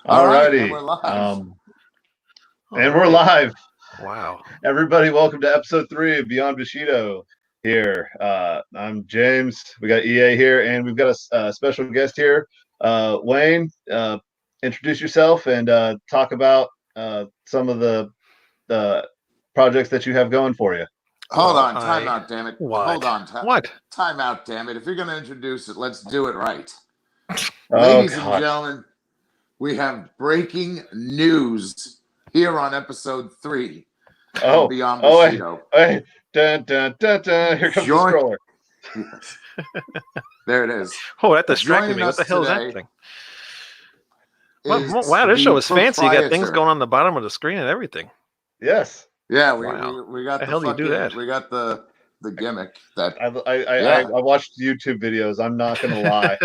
All right, and we're live. And we're live. Wow. Everybody, welcome to episode 3 of Beyond Bushido here. I'm James. We got EA here, and we've got a special guest here. Wayne, introduce yourself and talk about some of the projects that you have going for you. Hold on, time out, damn it. What? Hold on. What? Time out, damn it. If you're going to introduce it, let's do it right. Oh, Ladies gosh. and gentlemen, we have breaking news here on episode 3 of Beyond Bushido. Hey. Dun, dun, dun, dun. Here comes the scroller. Yes. There it is. Oh, that distracted Joining me. What us the hell is today that thing? Wow, this show is fancy. You got things going on the bottom of the screen and everything. Yes. Yeah, Wow. we got How the the hell do you do that? We got the gimmick that I watched YouTube videos. I'm not going to lie.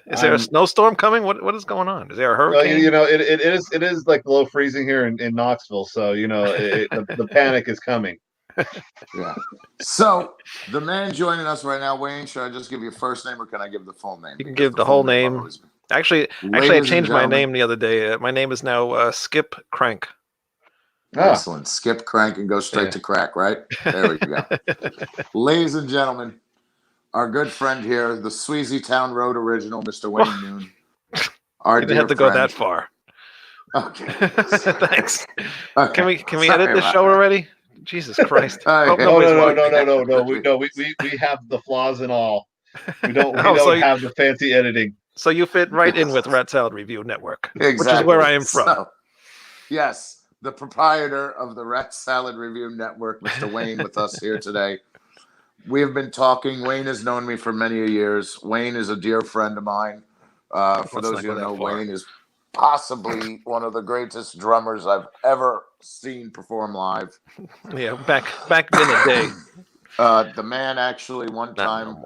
Is there a snowstorm coming? What is going on? Is there a hurricane? Well, it is like below freezing here in Knoxville, so the panic is coming. Yeah. So the man joining us right now, Wayne, should I just give you a first name or can I give the full name? You can give the whole name. Actually, I changed my name the other day. My name is now Skip Crank. Excellent. Skip Crank and go straight to crack, right? There we go. Ladies and gentlemen, our good friend here, the Sweezy Town Road original, Mr. Wayne Noon. You didn't have to go that far. Okay. Thanks. Okay. Can we edit this show already? Jesus Christ. No. We have the flaws and all. We don't have the fancy editing. So you fit right in with Rat Salad Review Network, exactly. Which is where I am from. So, yes. The proprietor of the Rat Salad Review Network, Mr. Wayne, with us here today. We have been talking. Wayne has known me for many years. Wayne is a dear friend of mine. For those of you who know, Wayne is possibly one of the greatest drummers I've ever seen perform live. Yeah, back in the day. The man actually one time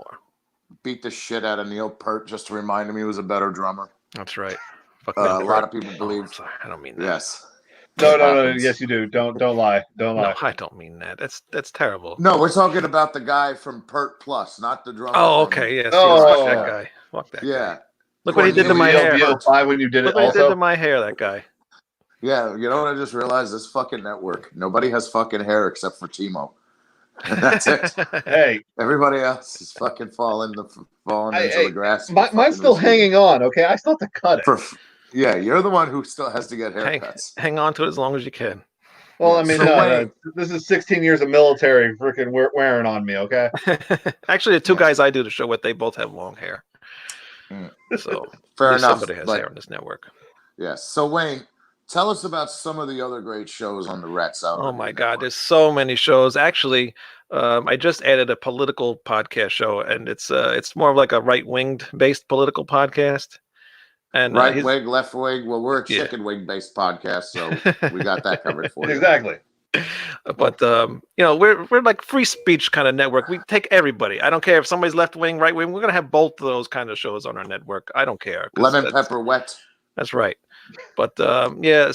beat the shit out of Neil Peart just to remind him he was a better drummer. That's right. A lot of people believe. Sorry, I don't mean that. Yes. No. Yes, you do. Don't lie. Don't lie. No, I don't mean that. That's terrible. No, we're talking about the guy from Peart Plus, not the drummer. Oh, okay. Yes. Fuck that guy. Fuck that guy. Look what he did to my hair. When you did Look what he did to my hair, that guy. Yeah, you know what I just realized? This fucking network. Nobody has fucking hair except for Timo. That's it. Hey. Everybody else is fucking falling into the grass. Mine's still hanging on, okay? I still have to cut it. Yeah, you're the one who still has to get haircuts. Hang on to it as long as you can. Well, I mean, this is 16 years of military freaking wearing on me, okay? Actually, the two guys I do the show with, they both have long hair. So fair enough. Somebody has hair on this network. Yes. So Wayne, tell us about some of the other great shows on the Rat Salad. Oh my God, there's so many shows. Actually, I just added a political podcast show, and it's more of like a right-winged based political podcast. And right wing, left wing. Well, we're a chicken wing based podcast, so we got that covered for you. Exactly. But we're like free speech kind of network. We take everybody. I don't care if somebody's left wing, right wing. We're gonna have both of those kind of shows on our network. I don't care. Lemon pepper wet. That's right. But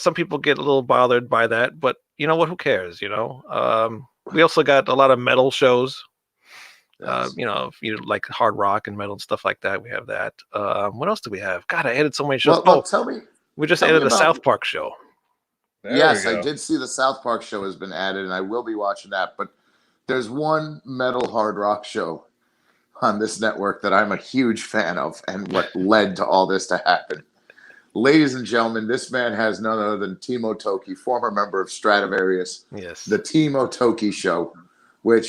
some people get a little bothered by that. But you know what? Who cares? We also got a lot of metal shows. Yes. If you like hard rock and metal and stuff like that, we have that. What else do we have? God, I added so many shows. Well, tell me. We just added a South Park show. Yes, I did see the South Park show has been added, and I will be watching that. But there's one metal hard rock show on this network that I'm a huge fan of, and what led to all this to happen. Ladies and gentlemen, this man has none other than Timo Tokyo, former member of Stradivarius. Yes. The Timo Tokyo Show.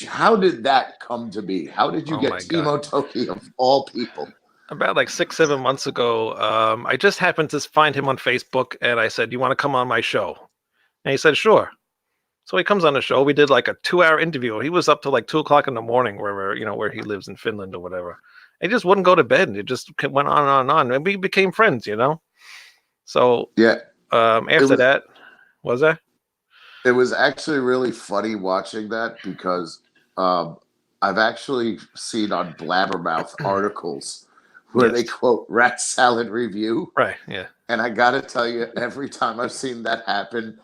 How did that come to be? How did you get Timo Tokyo of all people? About like 6-7 months ago, I just happened to find him on Facebook, and I said, "You want to come on my show?" And he said, "Sure." So he comes on the show. We did like a 2-hour interview. He was up to like 2:00 in the morning, wherever where he lives in Finland or whatever. He just wouldn't go to bed, and it just went on and on and on. And we became friends, So after that, was there? It was actually really funny watching that because I've actually seen on Blabbermouth articles where they quote Rat Salad Review. Right, yeah. And I got to tell you, every time I've seen that happen,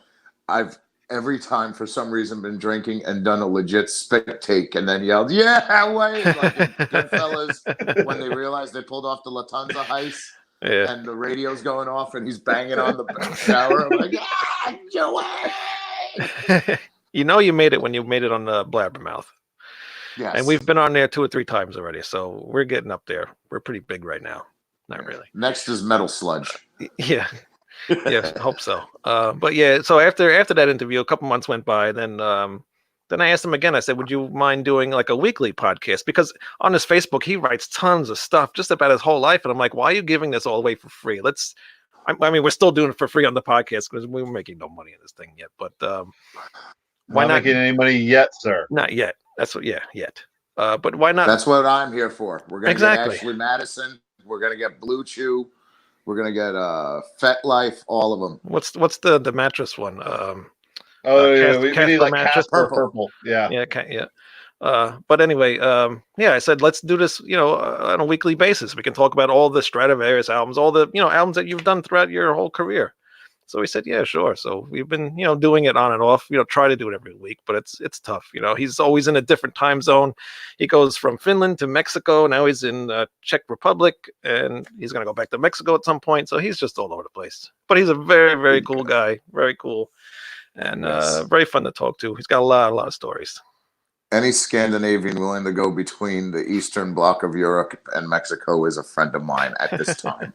every time for some reason been drinking and done a legit spit take and then yelled, "Yeah, wait!" Like in Goodfellas when they realized they pulled off the Lufthansa heist. Yeah. and the radio's going off, and he's banging on the shower. I'm like, yeah, Joey. You made it when you made it on the Blabbermouth. Yes. And we've been on there 2 or 3 times already, so we're getting up there. We're pretty big right now. Not really. Next is Metal Sludge. Yeah. Yes, hope so. But yeah, so after that interview, a couple months went by. Then I asked him again. I said, "Would you mind doing like a weekly podcast?" Because on his Facebook, he writes tons of stuff just about his whole life, and I'm like, "Why are you giving this all away for free?" I mean, we're still doing it for free on the podcast because we were making no money in this thing yet. But why not making any money yet, sir? Not yet. That's what. Yeah, yet. But why not? That's what I'm here for. We're gonna Exactly. get Ashley Madison. We're gonna get Blue Chew. We're gonna get Fet Life. All of them. What's the mattress one? Yeah, we need like mattress. purple. Yeah. Yeah. Yeah. But anyway, yeah, I said let's do this, on a weekly basis. We can talk about all the Stradivarius albums, all the albums that you've done throughout your whole career. So he said, yeah, sure. So we've been, doing it on and off. Try to do it every week, but it's tough. He's always in a different time zone. He goes from Finland to Mexico. Now he's in Czech Republic, and he's gonna go back to Mexico at some point. So he's just all over the place. But he's a very, very cool guy. Very cool, and very fun to talk to. He's got a lot of stories. Any Scandinavian willing to go between the eastern bloc of Europe and Mexico is a friend of mine at this time.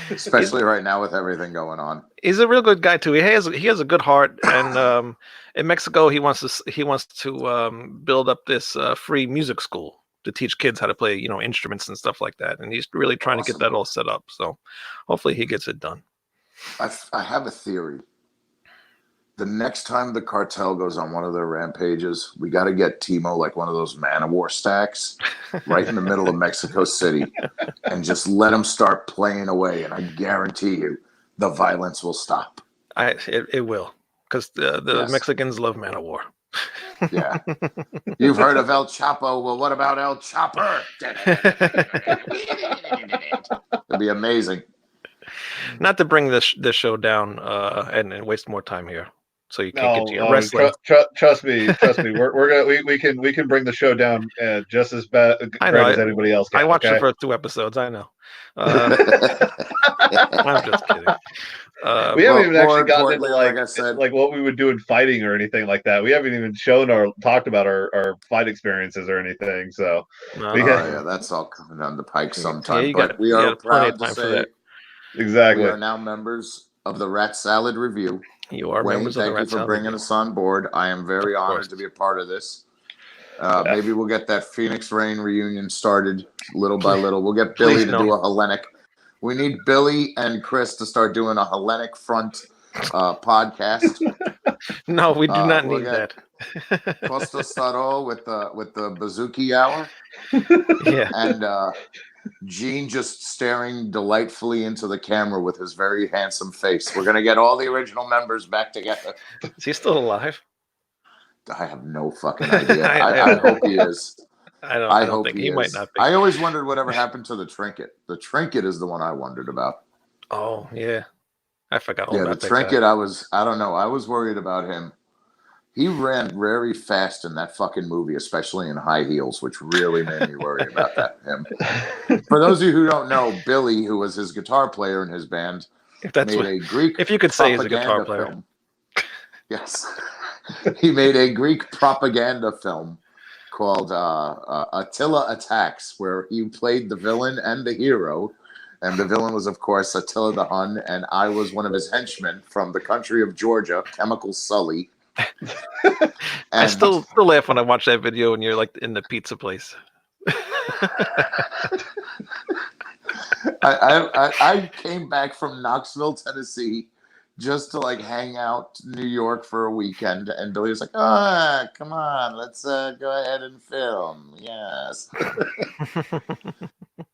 Especially right now with everything going on. He's a real good guy too. He has a good heart, and in Mexico he wants to build up this free music school to teach kids how to play instruments and stuff like that. And he's really trying to get that all set up. So hopefully he gets it done. I have a theory. The next time the cartel goes on one of their rampages, we got to get Timo like one of those Man-O-War stacks right in the middle of Mexico City and just let him start playing away. And I guarantee you the violence will stop. It will, because the Mexicans love Man-O-War. Yeah. You've heard of El Chapo. Well, what about El Chopper? It'd be amazing. Not to bring this show down and waste more time here. So you can't get to your wrestling. Trust me. We can bring the show down just as bad as anybody else can. I watched the first 2 episodes. I know. I'm just kidding. We haven't even actually gotten into like I said, like what we would do in fighting or anything like that. We haven't even shown or talked about our fight experiences or anything. So that's all coming down the pike sometime. But we are proud to say exactly. We are now members of the Rat Salad Review. You are Wayne, members of the Rat Salad. Thank you for bringing us on board. I am very honored to be a part of this. Maybe we'll get that Phoenix Rain reunion started little by little. We'll get Billy to do a Hellenic. We need Billy and Chris to start doing a Hellenic front podcast. No, we do not need that. Costa Staro with the Bazooki Hour. Yeah. And Gene just staring delightfully into the camera with his very handsome face. We're going to get all the original members back together. Is he still alive? I have no fucking idea. I hope he is. I don't think he might not be. I always wondered whatever happened to the trinket. The trinket is the one I wondered about. Oh, yeah. I forgot all about that. The trinket, I don't know. I was worried about him. He ran very fast in that fucking movie, especially in high heels, which really made me worry about him. For those of you who don't know, Billy, who was his guitar player in his band, made a Greek if you could say he's a guitar player. Film. Yes. He made a Greek propaganda film called Attila Attacks, where he played the villain and the hero. And the villain was, of course, Attila the Hun, and I was one of his henchmen from the country of Georgia, Chemical Sully. I still laugh when I watch that video and you're like in the pizza place. I came back from Knoxville, Tennessee, just to like hang out in New York for a weekend, and Billy was like, come on, let's go ahead and film. Yes.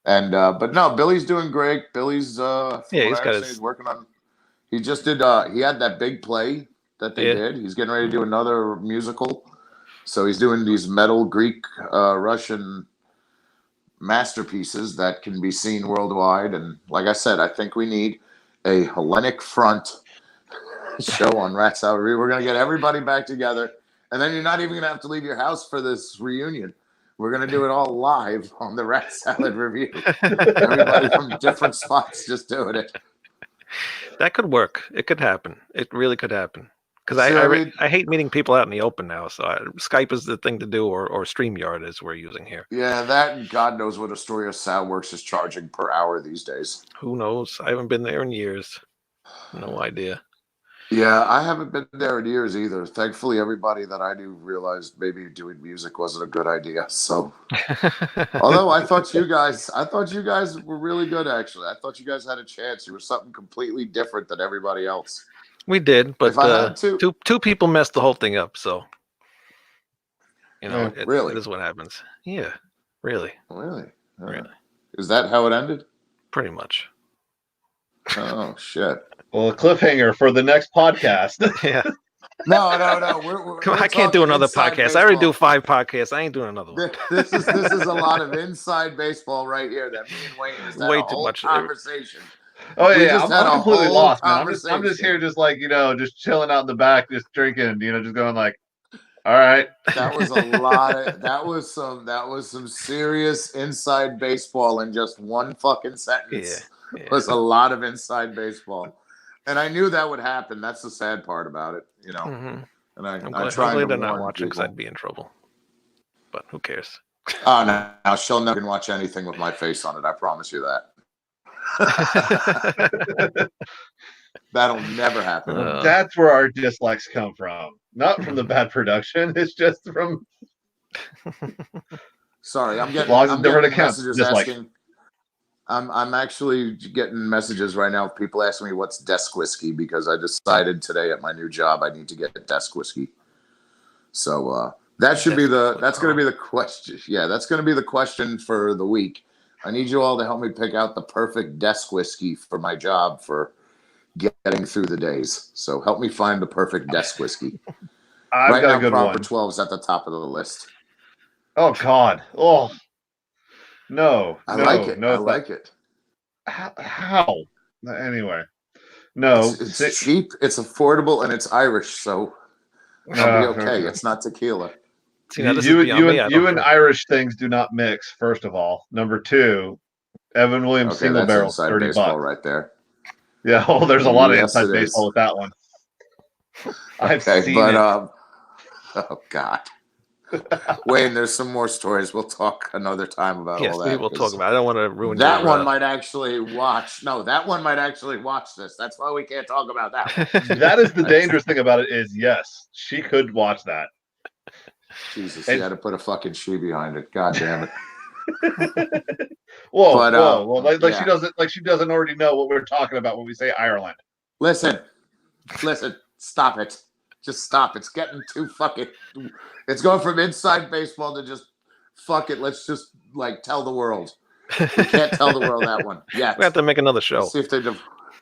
And but no, Billy's doing great. Billy's he's working on. He just did he had that big play that they did. He's getting ready to do another musical. So he's doing these metal Greek Russian masterpieces that can be seen worldwide. And like I said, I think we need a Hellenic front show on Rat Salad. We're going to get everybody back together. And then you're not even going to have to leave your house for this reunion. We're gonna do it all live on the Rat Salad Review. Everybody from different spots just doing it. That could work. It could happen. It really could happen. Because See what I mean? I hate meeting people out in the open now. So Skype is the thing to do, or StreamYard is we're using here. Yeah, that and God knows what Astoria Soundworks is charging per hour these days. Who knows? I haven't been there in years. No idea. Yeah, I haven't been there in years either. Thankfully, everybody that I knew realized maybe doing music wasn't a good idea. So, although I thought you guys were really good. Actually, I thought you guys had a chance. You were something completely different than everybody else. We did, but If I had to, two people messed the whole thing up. So, really, it is what happens. Yeah, really. Really. Really. Is that how it ended? Pretty much. Oh shit. Well, a cliffhanger for the next podcast. Yeah. No. I can't do another podcast. I already do 5 podcasts. I ain't doing another one. This is a lot of inside baseball right here that me and Wayne just had Way a too whole much. conversation. Oh We yeah, just had a I'm completely whole lost, man. I'm just conversation. here, just like just chilling out in the back, just drinking, just going like, all right. That was a lot of that was some serious inside baseball in just one fucking sentence. Yeah. It was a lot of inside baseball. And I knew that would happen. That's the sad part about it, Mm-hmm. And I I'm try glad to they're not warn watching because people. I'd be in trouble. But who cares? Oh no, she'll never watch anything with my face on it. I promise you that. That'll never happen. That's where our dislikes come from. Not from the bad production. It's just from. Sorry, I'm getting different accounts, messages dislikes. asking. I'm actually getting messages right now of people asking me what's desk whiskey because I decided today at my new job I need to get desk whiskey. So that's going to be the question. Yeah, that's going to be the question for the week. I need you all to help me pick out the perfect desk whiskey for my job for getting through the days. So help me find the perfect desk whiskey. I've got a good Proper one. 12 is at the top of the list. Oh God! Oh no! I no, like it. No, I like it. How? Anyway, no. It's cheap, it's affordable, and it's Irish, so I'll be okay. It's not tequila. See, now this is beyond me. You and Irish things do not mix. First of all, number 2, Evan Williams single that's barrel, inside $30 baseball right there. Yeah, there's a lot of Yes, inside it baseball is. with that one. I've seen but it. oh God. Wayne, there's some more stories. We'll talk another time about all that. Yes, we'll talk about it. I don't want to ruin that your, one might actually watch. No, that one might actually watch this. That's why we can't talk about that one. That is the dangerous thing about it is, yes, she could watch that. Jesus, you had to put a fucking she behind it. God damn it. Whoa. Yeah. She doesn't already know what we're talking about when we say Ireland. Listen, stop it. Just stop. It's getting too fucking. It's going from inside baseball to just fuck it. Let's just tell the world. We can't tell the world that one yet. We have to make another show. Let's see if they. That's a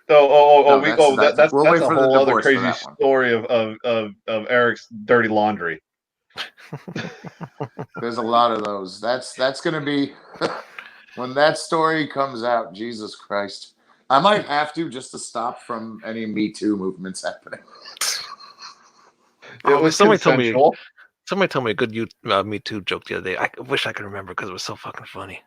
for whole the other divorce for crazy that one. story of Eric's dirty laundry. There's a lot of those. That's going to be when that story comes out. Jesus Christ, I might have to just to stop from any Me Too movements happening. It was somebody consensual. Somebody told me a good Me Too joke the other day. I wish I could remember because it was so fucking funny.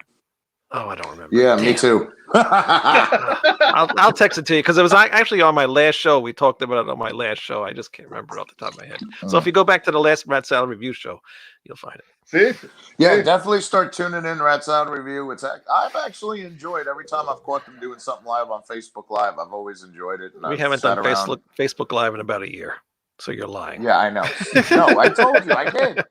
Oh, I don't remember. Yeah, Damn. me too. I'll text it to you because it was actually on my last show. We talked about it on my last show. I just can't remember it off the top of my head. So if you go back to the last Rat Salad Review show, you'll find it. See? Yeah, definitely start tuning in. Rat Salad Review. I've actually enjoyed every time I've caught them doing something live on Facebook Live. I've always enjoyed it. We haven't done Facebook Live in about a year. So you're lying. Yeah, I know. No, I told you I did.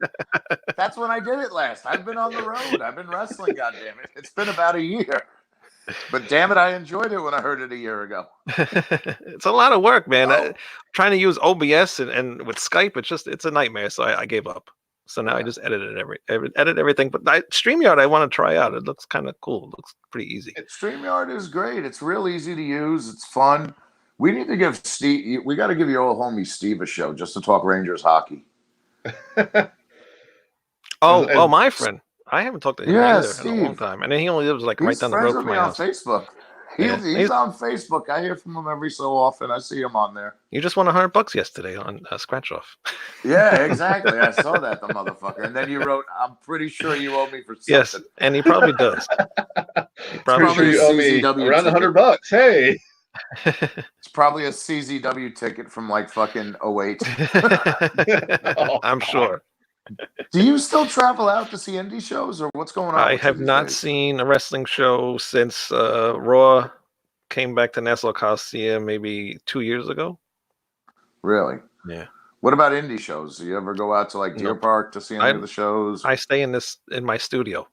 That's when I did it last. I've been on the road. I've been wrestling, goddammit. It's been about a year. But damn it, I enjoyed it when I heard it a year ago. It's a lot of work, man. Trying to use OBS and with Skype, it's a nightmare. So I gave up. So now I just edit everything. But StreamYard, I want to try out. It looks kind of cool. It looks pretty easy. StreamYard is great. It's real easy to use. It's fun. We need to give Steve. We got to give your old homie Steve a show just to talk Rangers hockey. My friend. I haven't talked to him either Steve. in a long time, and then he only lives right down the road from my house. On Facebook. He's on Facebook. I hear from him every so often. I see him on there. You just won $100 yesterday on Scratch Off. Yeah, exactly. I saw that, the motherfucker. And then you wrote, "I'm pretty sure you owe me for something." Yes, and he probably does. He Pretty sure you owe me CZW around ticket. $100. Hey. It's probably a CZW ticket from like fucking 08. I'm sure. Do you still travel out to see indie shows, or what's going on? I with you have these not days? seen a wrestling show since Raw came back to Nassau Coliseum maybe 2 years ago. Really? Yeah. What about indie shows? Do you ever go out to like Deer Nope. Park to see any of the shows? I stay in my studio,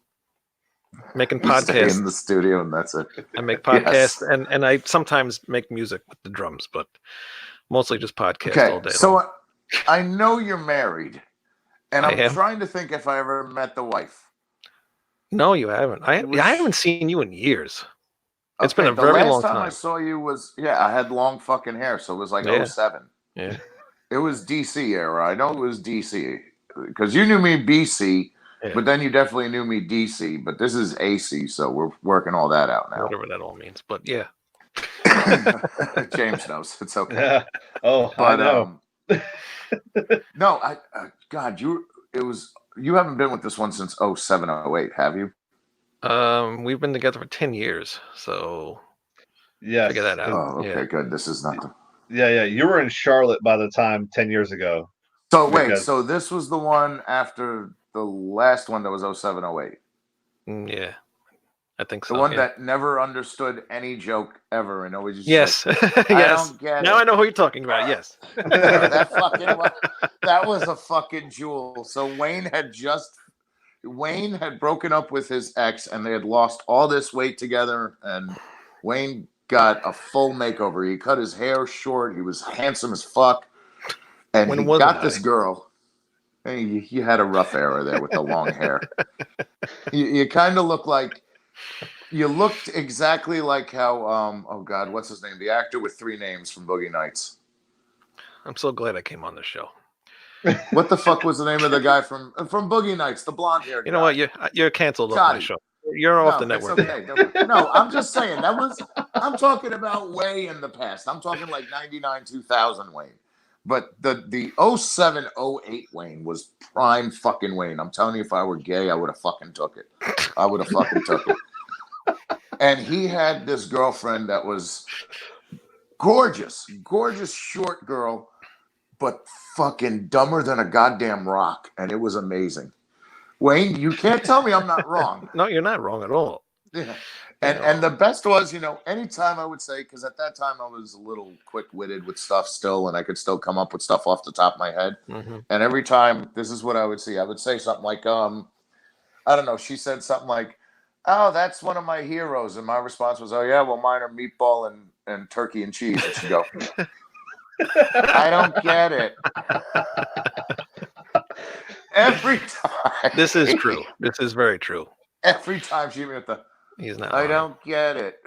making You stay podcasts. in the studio and that's it. I make podcasts, Yes. and I sometimes make music with the drums, but mostly just podcasts all Okay, day so long. I know you're married, and I I'm am. trying to think if I ever met the wife. No, you haven't. I haven't seen you in years. It's been a the very last long time I time. saw you was I had long fucking hair, so it was like Yeah. 07. Yeah. It was DC era. I know it was DC because you knew me BC, Yeah. but then you definitely knew me DC. But this is AC, so we're working all that out now. Whatever that all means, but yeah. James knows it's okay. Yeah. Oh, But I know. no, God, you haven't been with this one since 07, 08, have you? We've been together for 10 years, so Yes. figure that out. Oh, okay, Yeah. good. This is not the. Yeah. You were in Charlotte by the time 10 years ago. So wait, Because- so this was the one after the last one that was 07, 08. Yeah, I think The so. one yeah. that never understood any joke ever and always just Yes. like, I Yes. don't get Now it. I know who you're talking about. Yes. that was a fucking jewel. So Wayne had broken up with his ex and they had lost all this weight together, and Wayne got a full makeover. He cut his hair short. He was handsome as fuck. And When he wasn't got this I? girl. Hey, you had a rough era there with the long hair. You kind of you looked exactly like how oh God, what's his name? The actor with 3 names from Boogie Nights. I'm so glad I came on the show. What the fuck was the name of the guy from Boogie Nights? The blonde haired. You know what? You're canceled off my Scotty. show. You're off the it's network. okay. No, I'm just saying I'm talking about way in the past. I'm talking like 99, 2000 Wayne. But the 07, 08 Wayne was prime fucking Wayne. I'm telling you, if I were gay, I would have fucking took it. I would have fucking took it. And he had this girlfriend that was gorgeous short girl, but fucking dumber than a goddamn rock. And it was amazing. Wayne, you can't tell me I'm not wrong. No, you're not wrong at all. Yeah. And the best was, anytime I would say, because at that time I was a little quick-witted with stuff still, and I could still come up with stuff off the top of my head. Mm-hmm. And every time, this is what I would see. I would say something like, I don't know. She said something like, "Oh, that's one of my heroes." And my response was, "Oh, yeah, well, mine are meatball and turkey and cheese." And she'd go, "I don't get it." Every time. This is true. This is very true. Every time she went He's not. I don't get it.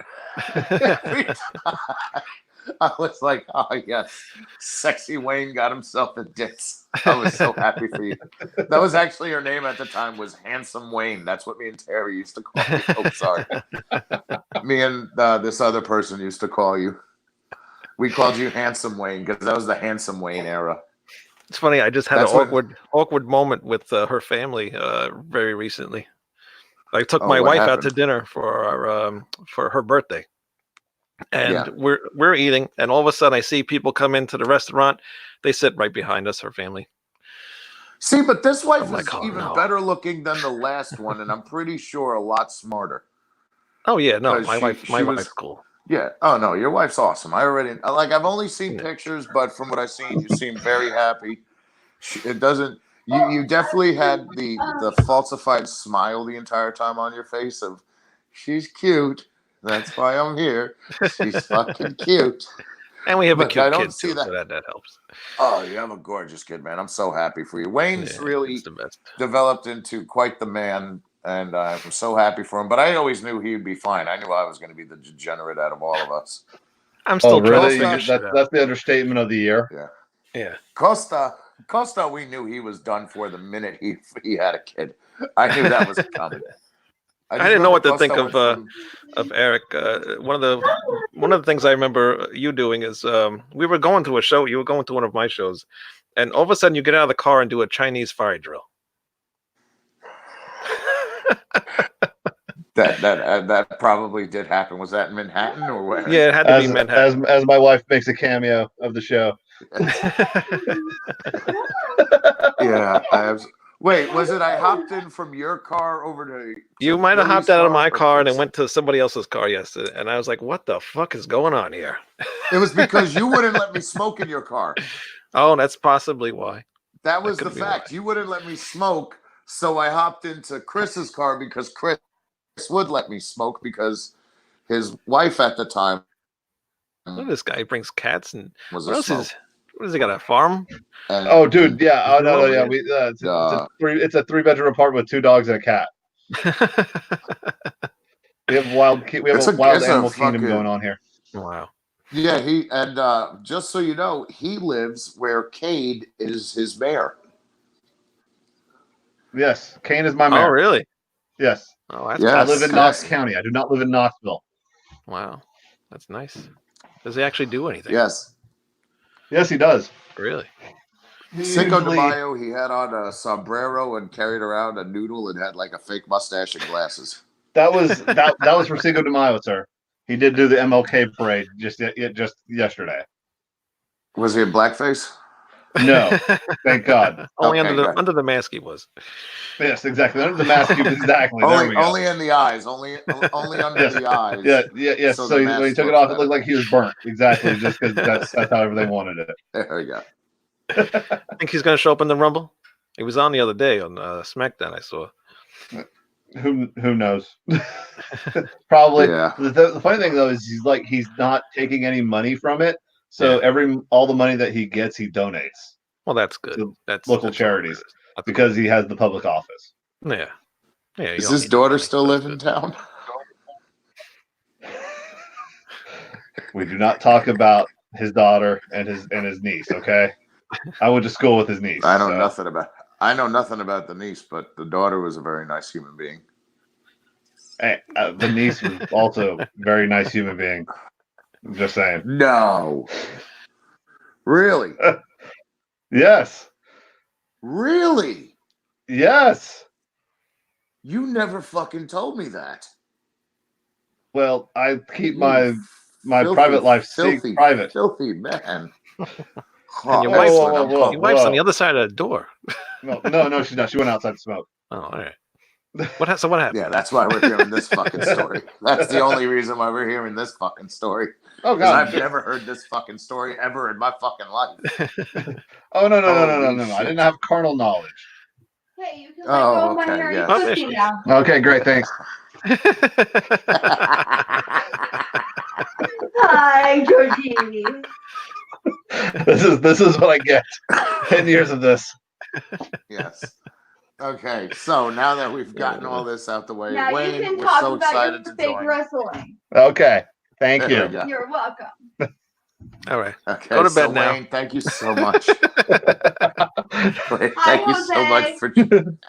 Every time I was like, "Oh yes, sexy Wayne got himself a ditz." I was so happy for you. That was actually her name at the time, was Handsome Wayne. That's what me and Terry used to call you. Oh, sorry. Me and this other person used to call you. We called you Handsome Wayne because that was the Handsome Wayne era. It's funny. I just had That's an awkward moment with her family very recently. I took my what wife out happened? to dinner for her birthday, and Yeah. we're eating, and all of a sudden I see people come into the restaurant. They sit right behind us, her family. See, but this wife I'm like, is "Oh, even no." better looking than the last one, and I'm pretty sure a lot smarter. Oh yeah, no, 'Cause my she was- wife's cool. Yeah. Oh no, your wife's awesome. I've only seen pictures, but from what I've seen, you seem very happy. It doesn't. You definitely had the falsified smile the entire time on your face of, "She's cute. That's why I'm here. She's fucking cute." And we have a But I cute don't kid see too, that. so that helps. Oh, you have a gorgeous kid, man. I'm so happy for you. Wayne's Yeah, really it's the best. developed into quite the man, and I'm so happy for him. But I always knew he'd be fine. I knew I was going to be the degenerate out of all of us. I'm still trying really? to figure shit out. That's the understatement of the year. Yeah. Costa, we knew he was done for the minute he had a kid. I knew that was coming. I didn't know what to think of Eric. One of the things I remember you doing is we were going to a show. You were going to one of my shows, and all of a sudden you get out of the car and do a Chinese fire drill. That probably did happen. Was that in Manhattan or where? Yeah, it had to be Manhattan. As my wife makes a cameo of the show. Yeah. Wait, was it I hopped in from your car over to You might have hopped out of my car and went to somebody else's car yesterday, and I was like, "What the fuck is going on here?" It was because you wouldn't let me smoke in your car. Oh, that's possibly why. That was the fact. You wouldn't let me smoke, so I hopped into Chris's car because Chris would let me smoke because his wife at the time. Look, this guy brings cats and what else is? What has he got? A farm? Oh, dude, yeah. Oh no, yeah. It's a 3-bedroom apartment with 2 dogs and a cat. We have a wild animal kingdom going on here. Wow. Yeah, just so you know, he lives where Cade is his mayor. Yes, Kane is my mayor. Oh, really? Yes. Oh, that's I live in Knox County. I do not live in Knoxville. Wow, that's nice. Does he actually do anything? Yes. Yes, he does. Really? Cinco de Mayo, he had on a sombrero and carried around a noodle and had like a fake mustache and glasses. That was for Cinco de Mayo, sir. He did do the MLK parade just yesterday. Was he in blackface? No, thank God. Only under the mask he was. Yes, exactly. Under the mask, exactly. Only in the eyes. Only under the eyes. Yeah. So when he took it off, it looked like he was burnt. Exactly, just because that's however they wanted it. There we go. I think he's going to show up in the Rumble. He was on the other day on SmackDown. I saw. Who knows? Probably. Yeah. The funny thing though is he's not taking any money from it. So all the money that he gets, he donates. Well, that's good. That's local charities because he has the public office. Yeah. Does his daughter still live in town? We do not talk about his daughter and his niece. Okay. I went to school with his niece. I know nothing about the niece, but the daughter was a very nice human being. Hey, the niece was also a very nice human being. I'm just saying. No. Really? Yes. Really? Yes. You never fucking told me that. Well, I keep my private life private. Filthy man. And your wife's on the other side of the door. No, she's not. She went outside to smoke. Oh, all right. What happened? Yeah, that's why we're hearing this fucking story. That's the only reason why we're hearing this fucking story. Oh God, I've never heard this fucking story ever in my fucking life. Oh no! I didn't have carnal knowledge. Hey, you can go of my hair pussy now. Okay, great, thanks. Hi, Georgie. This is what I get. 10 years of this. Yes. Okay, so now that we've gotten all this out the way, now Wayne, you can we're talk so about excited your to fake join. wrestling. Okay, thank you. You're welcome. All right. Okay, go to bed now. Wayne, thank you so much. Wayne, Hi, thank you so much for.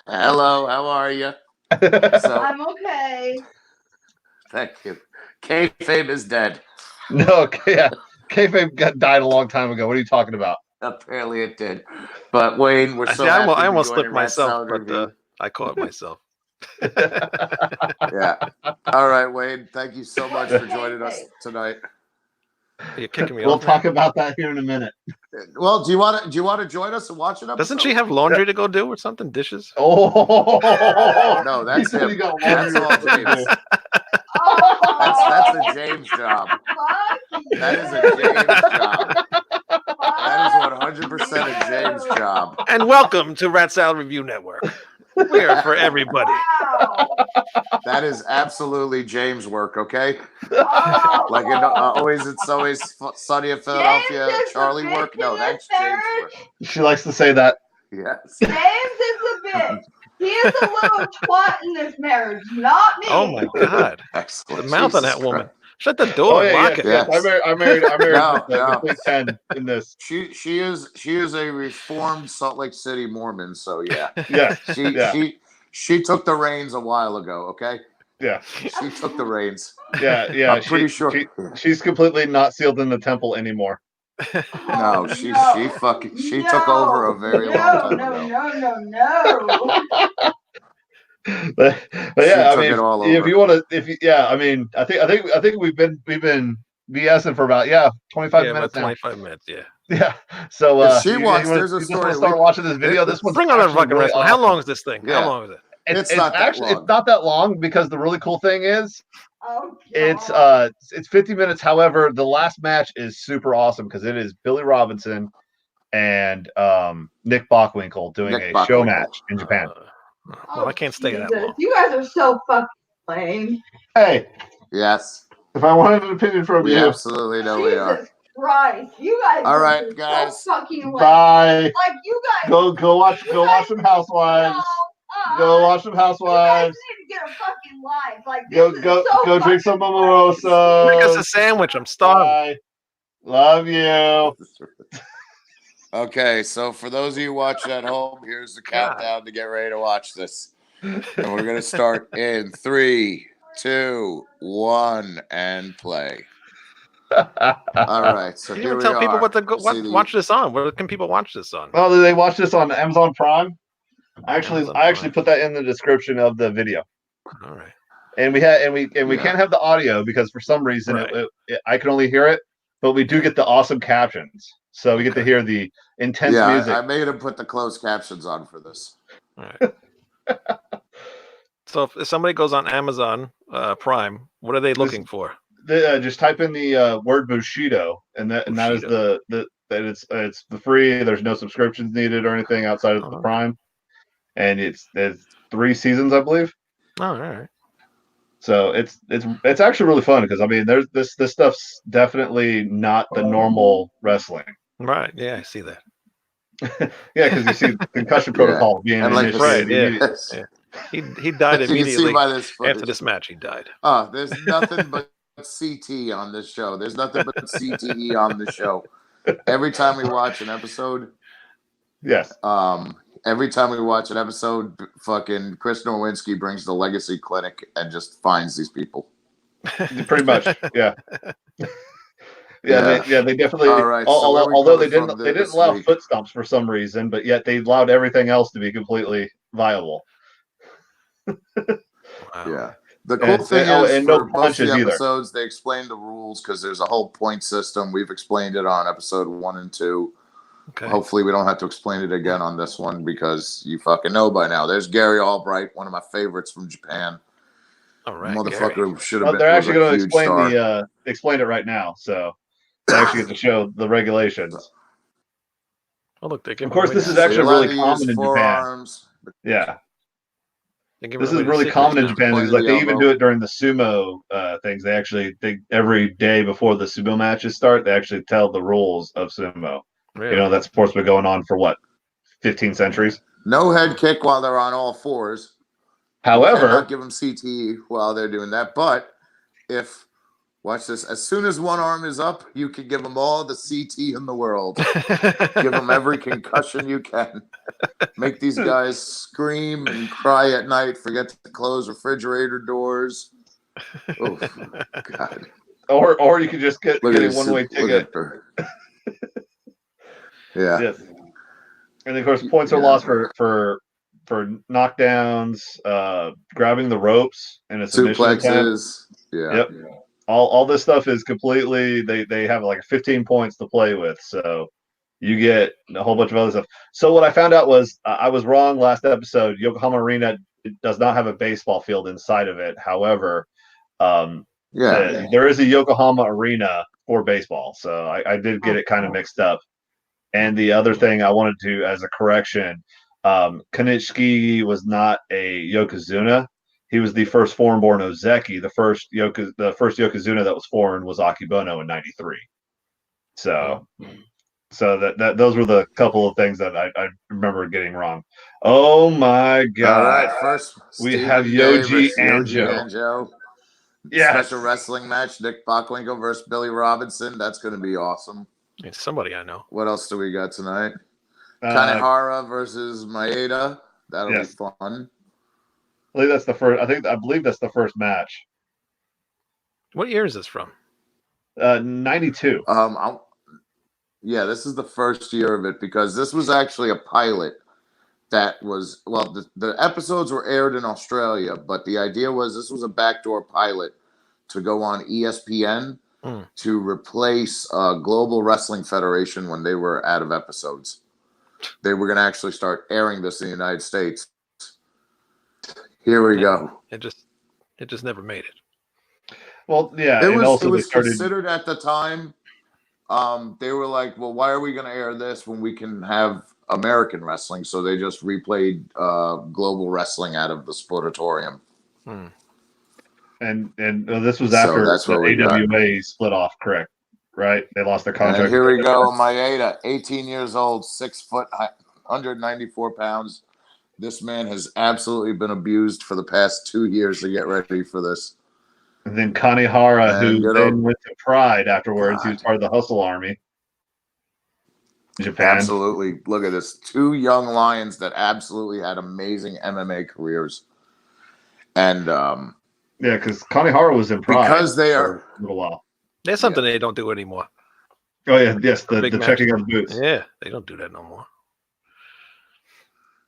Hello, how are you? I'm okay. Thank you. Kayfabe is dead. No, yeah, Kayfabe died a long time ago. What are you talking about? Apparently it did. But Wayne, we're so happy I almost to slipped join myself, but I caught myself. Yeah. All right, Wayne. Thank you so much for joining us tonight. You're kicking me We'll off. talk about that here in a minute. Well, do you want to join us and watch it? Doesn't she have laundry to go do or something? Dishes? Oh no, that's him. That's all James. Oh, That's a James job. That is a James job. That is 100% a James job. And welcome to Rat Salad Review Network. We're for everybody. Wow. That is absolutely James work, okay? Oh, Like it's always sunny in Philadelphia. Charlie work? No, that's James work. She likes to say that. Yes. James is a bitch. He is a little twat in this marriage, not me. Oh my God! Excellent. The mouth on that Jesus woman. Christ. Shut the door. Lock it. Yes. I married No, the big 10 in this. She is a reformed Salt Lake City Mormon, so yeah. Yeah. She took the reins a while ago, okay? Yeah, She took the reins. yeah. I'm pretty sure. She's completely not sealed in the temple anymore. No, Oh, she no. took over a very long time no, ago. no. But She yeah, I took mean, it all if over. you want to, I mean, I think we've been BSing for about 25 Yeah, minutes about now. 25 minutes. Yeah. Yeah. So If she you wants, want there's a you just want story. to start watching this video? This one's Bring on the actually fucking really wrestling. awesome. How long is this thing? Yeah. How long is it? It's not that actually long. it's not that long because the really cool thing is Oh, it's God. it's 50 minutes. However, the last match is super awesome because it is Billy Robinson and Nick Bockwinkel doing Nick a show Bockwinkel. match in Japan. Well, I can't stay that Jesus. long. You guys are so fucking lame. Hey, Yes, if I wanted an opinion from we you, absolutely know we are. Jesus Christ. You guys All are right, just guys. so fucking lame. bye. Like, you guys. Go watch You guys- some Housewives. No, Go watch some You guys Housewives. need to get a fucking life. Like, this is so Go drink some fucking mimosas. Make us a sandwich. I'm starving. Bye. Love you. Okay, so for those of you watching at home, here's the countdown to get ready to watch this. And we're going to start in 3, 2, 1, and play. All right, so You here even we tell people are. what to See the- watch this on. Where can people watch this on? Well, they watch this on Amazon Prime. I actually Prime. put that in the description of the video. All right. And we Yeah. can't have the audio because for some reason Right. I can only hear it, but we do get the awesome captions. So we get to Okay. hear the intense Yeah, music. I made him put the closed captions on for this. All right. So if somebody goes on Amazon Prime, what are they looking for? Just type in the word Bushido, and that is Bushido. that it's the free. There's no subscriptions needed or anything outside of the Okay. Prime, and it's 3 seasons, I believe. Oh, all right. So it's actually really fun because I mean there's this stuff's definitely not the normal wrestling. Right. Yeah, I see that. Yeah, because you see concussion Yeah. protocol being And like initiated. Right, yeah. immediately. Yeah. He died As you can see immediately by this footage. after this match. He died. Oh, there's nothing but CT on this show. There's nothing but CTE on the show. Every time we watch an episode, Yes. every time we watch an episode, fucking Chris Nowinski brings the Legacy Clinic and just finds these people. Pretty much. Yeah. They definitely. All right, so where are we although they coming didn't from this allow week? foot stomps for some reason, but yet they allowed everything else to be completely viable. Wow. Yeah. The cool thing and is, no for most of punches the either. episodes, they explain the rules because there's a whole point system. We've explained it on episode 1 and 2. Okay. Hopefully, we don't have to explain it again on this one because you fucking know by now. There's Gary Albright, one of my favorites from Japan. All right. Motherfucker Gary. should have been. They're actually going to huge star. explain it right now, so they actually get to show the regulations. Oh, look, Of course, this is So actually you're allowed really to common use in Japan. forearms. Yeah. They give This is away the really secrets common in now. Japan because Play like the they even elbow. do it during the sumo things. They every day before the sumo matches start, they actually tell the rules of sumo. Really? You know, that sport's been going on for what, 15 centuries? No head kick while they're on all fours. However, You cannot give them CTE while they're doing that. But if, watch this, as soon as one arm is up, you can give them all the CT in the world. Give them every concussion you can. Make these guys scream and cry at night. Forget to close refrigerator doors. Oh, God. or you could just get Look at a this. one-way Look ticket. at her. Yeah. Yes. And of course, points are lost for knockdowns, grabbing the ropes, and a submission attempt. Suplexes. Yeah. Yep. All this stuff is completely. They have like 15 points to play with, so you get a whole bunch of other stuff. So what I found out was I was wrong last episode. Yokohama Arena does not have a baseball field inside of it. However, there is a Yokohama Arena for baseball, so I did get it kind of mixed up. And the other thing I wanted to, as a correction, Konichiski was not a Yokozuna. He was the first foreign-born Ozeki. The first Yokozuna that was foreign was Akebono in '93. So that those were the couple of things that I remember getting wrong. Oh my God! All right, first we Steven have Yoji Davis, Anjo. Anjo. Yes. Special wrestling match: Nick Bockwinkel versus Billy Robinson. That's going to be awesome. It's somebody I know. What else do we got tonight? Kanehara versus Maeda. That'll be fun. believe that's the first. I believe that's the first match. What year is this from? 92. Yeah, this is the first year of it because this was actually a pilot that was, well, the episodes were aired in Australia, but the idea was this was a backdoor pilot to go on ESPN to replace Global Wrestling Federation when they were out of episodes. They were going to actually start airing this in the United States. Here we go. It just never made it. Well, yeah, It and was also they started. considered at the time. They were like, well, why are we going to air this when we can have American wrestling? So they just replayed Global Wrestling out of the Sportatorium. And this was after that's the what we got. AWA split off, correct? Right? They lost their contract. And here we go, Maeda, 18 years old, 6 foot, 194 pounds. This man has absolutely been abused for the past 2 years to get ready for this. And then Kanehara, And who then went to Pride afterwards. He was part of the Hustle Army in Japan. Absolutely. Look at this. 2 young lions that absolutely had amazing MMA careers. And yeah, because Kanehara was in Pride because they for are a little while. There's something they don't do anymore. Oh yeah, yes, the Big checking of the boots. Yeah, they don't do that no more.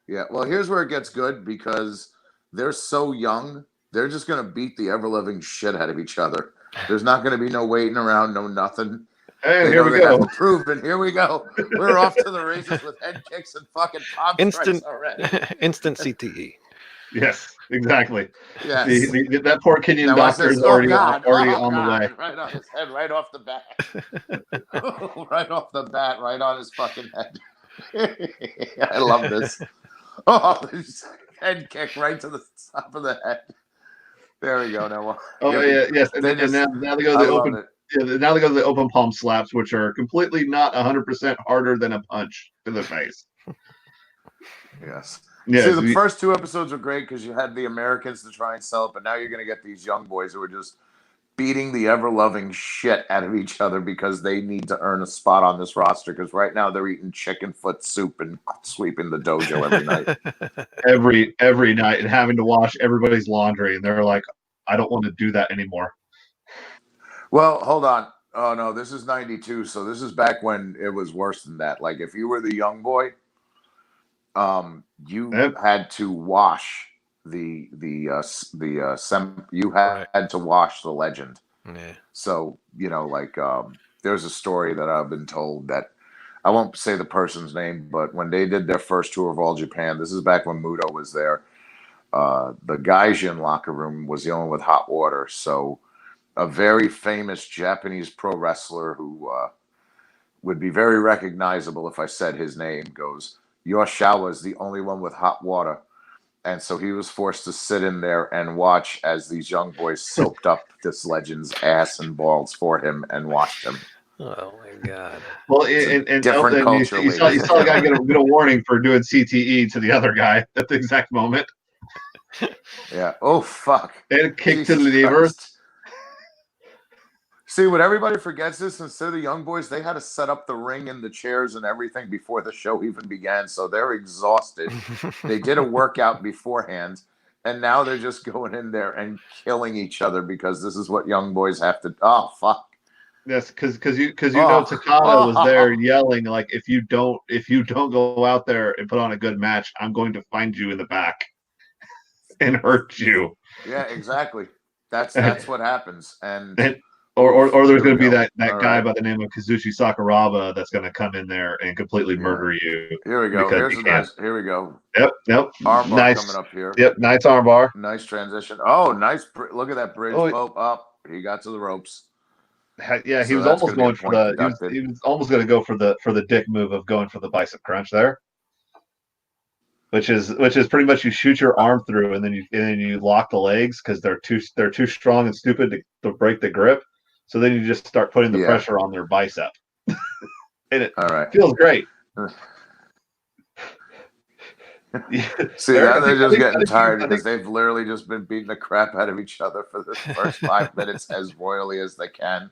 Yeah, well, here's where it gets good because they're so young. They're just going to beat the ever-living shit out of each other. There's not going to be no waiting around, no nothing. And here we go. Have to prove it. Here we go. We're off to the races with head kicks and fucking palm strikes already. Instant CTE. Yes, exactly. Yes. That poor Kenyan doctor is already on the way. Right on his head, right off the bat. Right off the bat, right on his fucking head. I love this. Oh, head kick right to the top of the head. There we go. Now, yes, and now they go to the open. Yeah, now they go to the open palm slaps, which are completely not 100% harder than a punch to the face. Yes. Yeah. See, the first 2 episodes were great because you had the Americans to try and sell it, but now you're going to get these young boys who are just beating the ever-loving shit out of each other because they need to earn a spot on this roster because right now they're eating chicken foot soup and sweeping the dojo every night. every night and having to wash everybody's laundry, and they're like, I don't want to do that anymore. Well, hold on. Oh, no, this is 92, so this is back when it was worse than that. Like, if you were the young boy, you had to wash you had to wash the legend. Yeah. So, there's a story that I've been told that I won't say the person's name, but when they did their first tour of All Japan, this is back when Muto was there. The Gaijin locker room was the only one with hot water. So a very famous Japanese pro wrestler who would be very recognizable if I said his name goes, Yoshiawa is the only one with hot water. And so he was forced to sit in there and watch as these young boys soaked up this legend's ass and balls for him and washed him. Oh my God! Well, and different culture. You saw a guy get a warning for doing CTE to the other guy at the exact moment. Yeah. Oh fuck! And kick to the levers. See, what everybody forgets is instead of the young boys, they had to set up the ring and the chairs and everything before the show even began. So they're exhausted. They did a workout beforehand, and now they're just going in there and killing each other because this is what young boys have to. Oh fuck! Yes, because you know Takada was there yelling like, if you don't go out there and put on a good match, I'm going to find you in the back and hurt you. Yeah, exactly. That's what happens. Or there's going to be that guy by the name of Kazushi Sakuraba that's going to come in there and completely murder you. Here we go. Here we go. Yep. Armbar nice. coming up here. Yep, nice armbar. Nice transition. Oh, nice. Look at that bridge. Up. He got to the ropes. Yeah, he was almost going for he was almost going to go for the dick move of going for the bicep crunch there. Which is pretty much you shoot your arm through and then you lock the legs because they're too strong and stupid to break the grip. So then you just start putting the pressure on their bicep. And it feels great. See, now they're just getting tired because they've literally just been beating the crap out of each other for the first 5 minutes as royally as they can.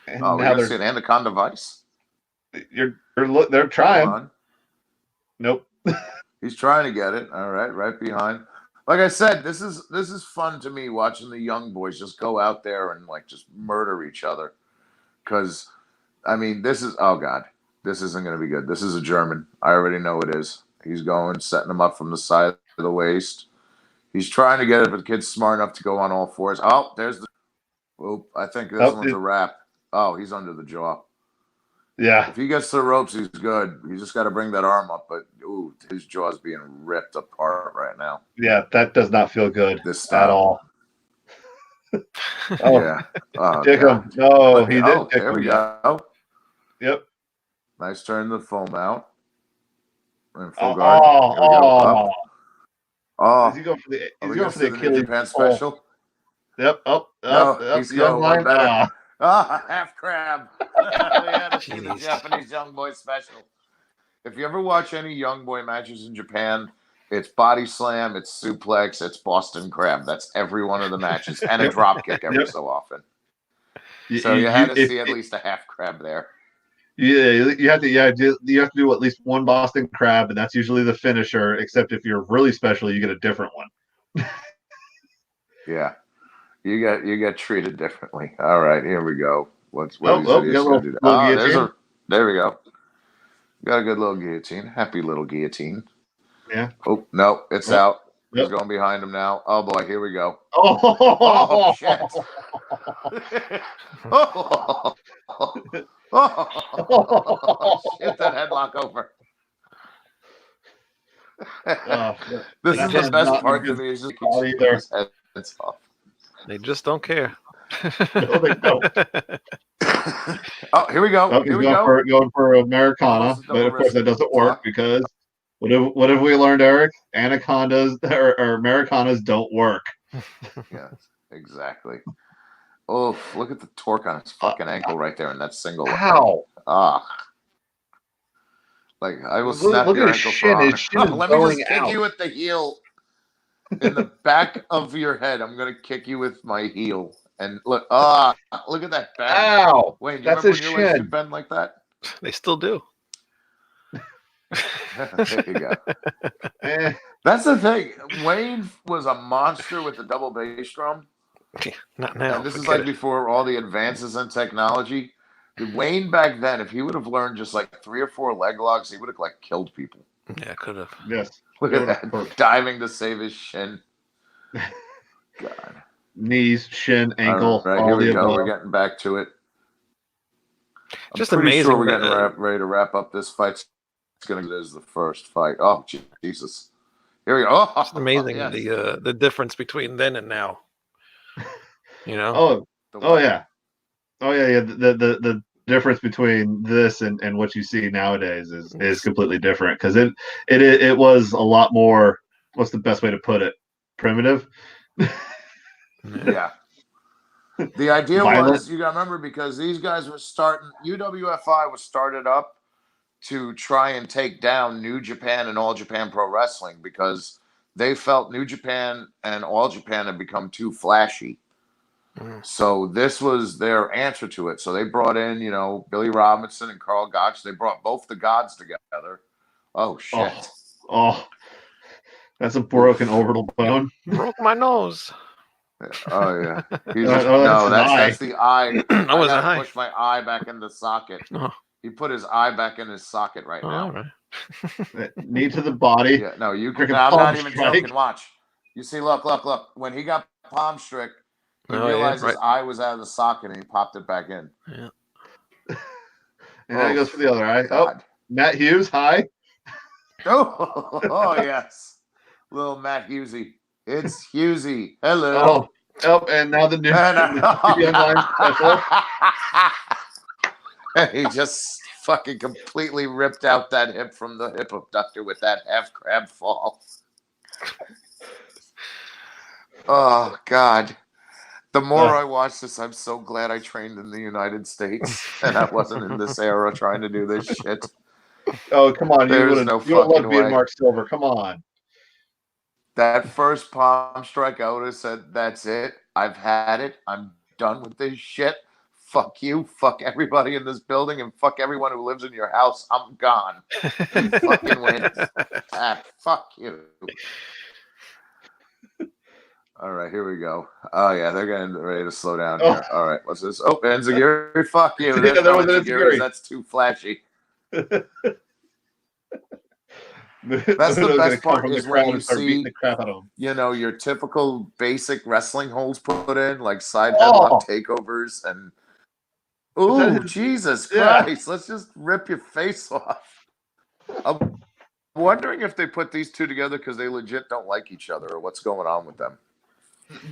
And we're going to see an Anaconda Vice. They're trying. Nope. He's trying to get it. All right, right behind. Like I said, this is fun to me watching the young boys just go out there and like just murder each other. Because I mean, oh god, this isn't going to be good. This is a German. I already know it is. He's going, setting him up from the side of the waist. He's trying to get it, but the kid's smart enough to go on all fours. Oh, there's the. Oop, I think this Oh, one's a wrap. Oh, he's under the jaw. yeah. If he gets to the ropes, he's good. He just got to bring that arm up. But ooh, his jaw's being ripped apart right now. Yeah, that does not feel good This at style. all. Oh, Yeah. Oh, kick God. him. No, he Oh, didn't kick there him we yet. go. Yep. Nice turn to the foam out. In full Oh, guard. Here we go. Up. Is he Oh, going for the? are He's we going going to for see the the New Achilles Japan pull. special? Yep. Up. No, he's Young going one line. better. Half crab. We had to see the Jeez. Japanese young boy special. If you ever watch any young boy matches in Japan, it's body slam, it's suplex, it's Boston crab. That's every one of the matches, and a drop kick every so often. So you had to see at least a half crab there. Yeah, you have to. Yeah, you have to do at least one Boston crab, and that's usually the finisher. Except if you're really special, you get a different one. Yeah, you get treated differently. All right, here we go. What is We got a Idiot's gonna little, do? That? little Oh, guillotine. there we go. Got a good little guillotine. Happy little guillotine. Yeah. Oh no, it's out. Yep. He's going behih him now. Oh boy, here we go. Oh, shit. Oh, shit that headlock over. This is the best part to me. Is just keeps his heads off. They just don't care. No, they don't. Oh, here we go. Oh, Here he's we go. Going for Americana, Almost a double but of course that doesn't work lock. because what have we learned, Eric? Anacondas or Americanas don't work. Yeah, exactly. Oh, look at the torque on his fucking ankle right there in that single leg. Ow. Like, I will snap Look your at ankle his for shin. honor. His shin is Let me going just kick out. you with the heel. In the back of your head, I'm going to kick you with my heel. And look, look at that bend. Ow. Wait, you That's remember his when your legs shin. could bend like that? They still do. There you go. Eh. That's the thing. Wayne was a monster with the double bass drum. Not now. And this is like before all the advances in technology. Wayne back then, if he would have learned just like 3 or 4 leg locks, he would have like killed people. Yeah, could have. Yes. Look at that. Diving to save his shin. God. Knees, shin, ankle. All right, here we go. We're getting back to it. Just I'm pretty amazing. sure we're getting ready to wrap up this fight. It's going to be the first fight. Oh, Jesus. Here we go. Oh, it's amazing yes. the difference between then and now. You know? Yeah. The difference between this and what you see nowadays is completely different because it was a lot more. What's the best way to put it? Primitive. Yeah. The idea Violent. was, you got to remember, because these guys were starting, UWFI was started up to try and take down New Japan and All Japan Pro Wrestling because they felt New Japan and All Japan had become too flashy. So this was their answer to it. So they brought in, Billy Robinson and Carl Gotch. They brought both the gods together. Oh, shit. Oh. That's a broken orbital bone. Broke my nose. Oh, yeah. That's the eye. That was a high. Push my eye back in the socket. Oh. He put his eye back in his socket right now. All right. Knee to the body. Yeah, no, you can. I'm not even joking. Watch. You see, look. When he got palm strick, he realized his eye was out of the socket and he popped it back in. Yeah. And then he goes for the other eye. God. Oh, Matt Hughes, hi. Oh yes. Little Matt Hughesy. It's Hughesy. Hello. Oh, and now the new line special. He just fucking completely ripped out that hip from the hip abductor with that half crab fall. Oh, God. The more I watch this, I'm so glad I trained in the United States and I wasn't in this era trying to do this shit. Oh, come on. There's you no would have loved being way. Mark Silver. Come on. That first palm strike, I would have said, that's it. I've had it. I'm done with this shit. Fuck you. Fuck everybody in this building and fuck everyone who lives in your house. I'm gone. You fucking win. Fuck you. All right, here we go. Oh yeah, they're getting ready to slow down Oh. here. All right, what's this? Oh, enziguri. Fuck you. Yeah, There's there no was an enziguris. enziguri. That's too flashy. That's the best come part from the is when crowd you and start beating see, the crap out of him. you know, your typical basic wrestling holds put in, like side Oh. headlock takeovers, and Is that ooh, his- Jesus Yeah. Christ, let's just rip your face off. I'm wondering if they put these two together because they legit don't like each other, or what's going on with them.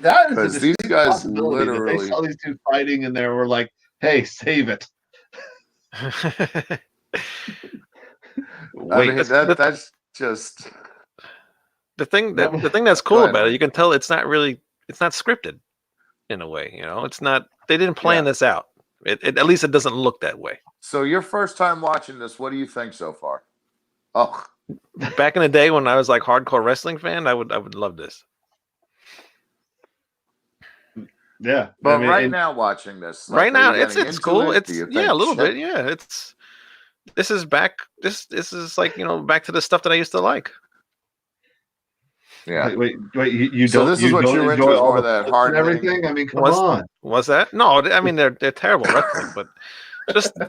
That is a Because these distinct guys possibility that they literally. saw these two fighting and they were like, "Hey, save it." I Wait, mean, that's just. the thing That was- the thing that's Go cool ahead, about it, Mike. you can tell it's not scripted in a way. You know, it's not. They didn't plan this out. At least it doesn't look that way. So your first time watching this, what do you think so far? Oh, Back in the day when I was like hardcore wrestling fan, I would love this. yeah. but I mean, right and- now watching this, like, Right now, are you it's getting into cool. it? Do It's you yeah, a think little shit- bit. Yeah, this is back. This is like, you know, back to the stuff that I used to like. Yeah. wait. You So don't. this is you what don't you're into, enjoy is all more the that flips hard and everything. I mean, come on. Was that? No, I mean they're terrible wrestling, but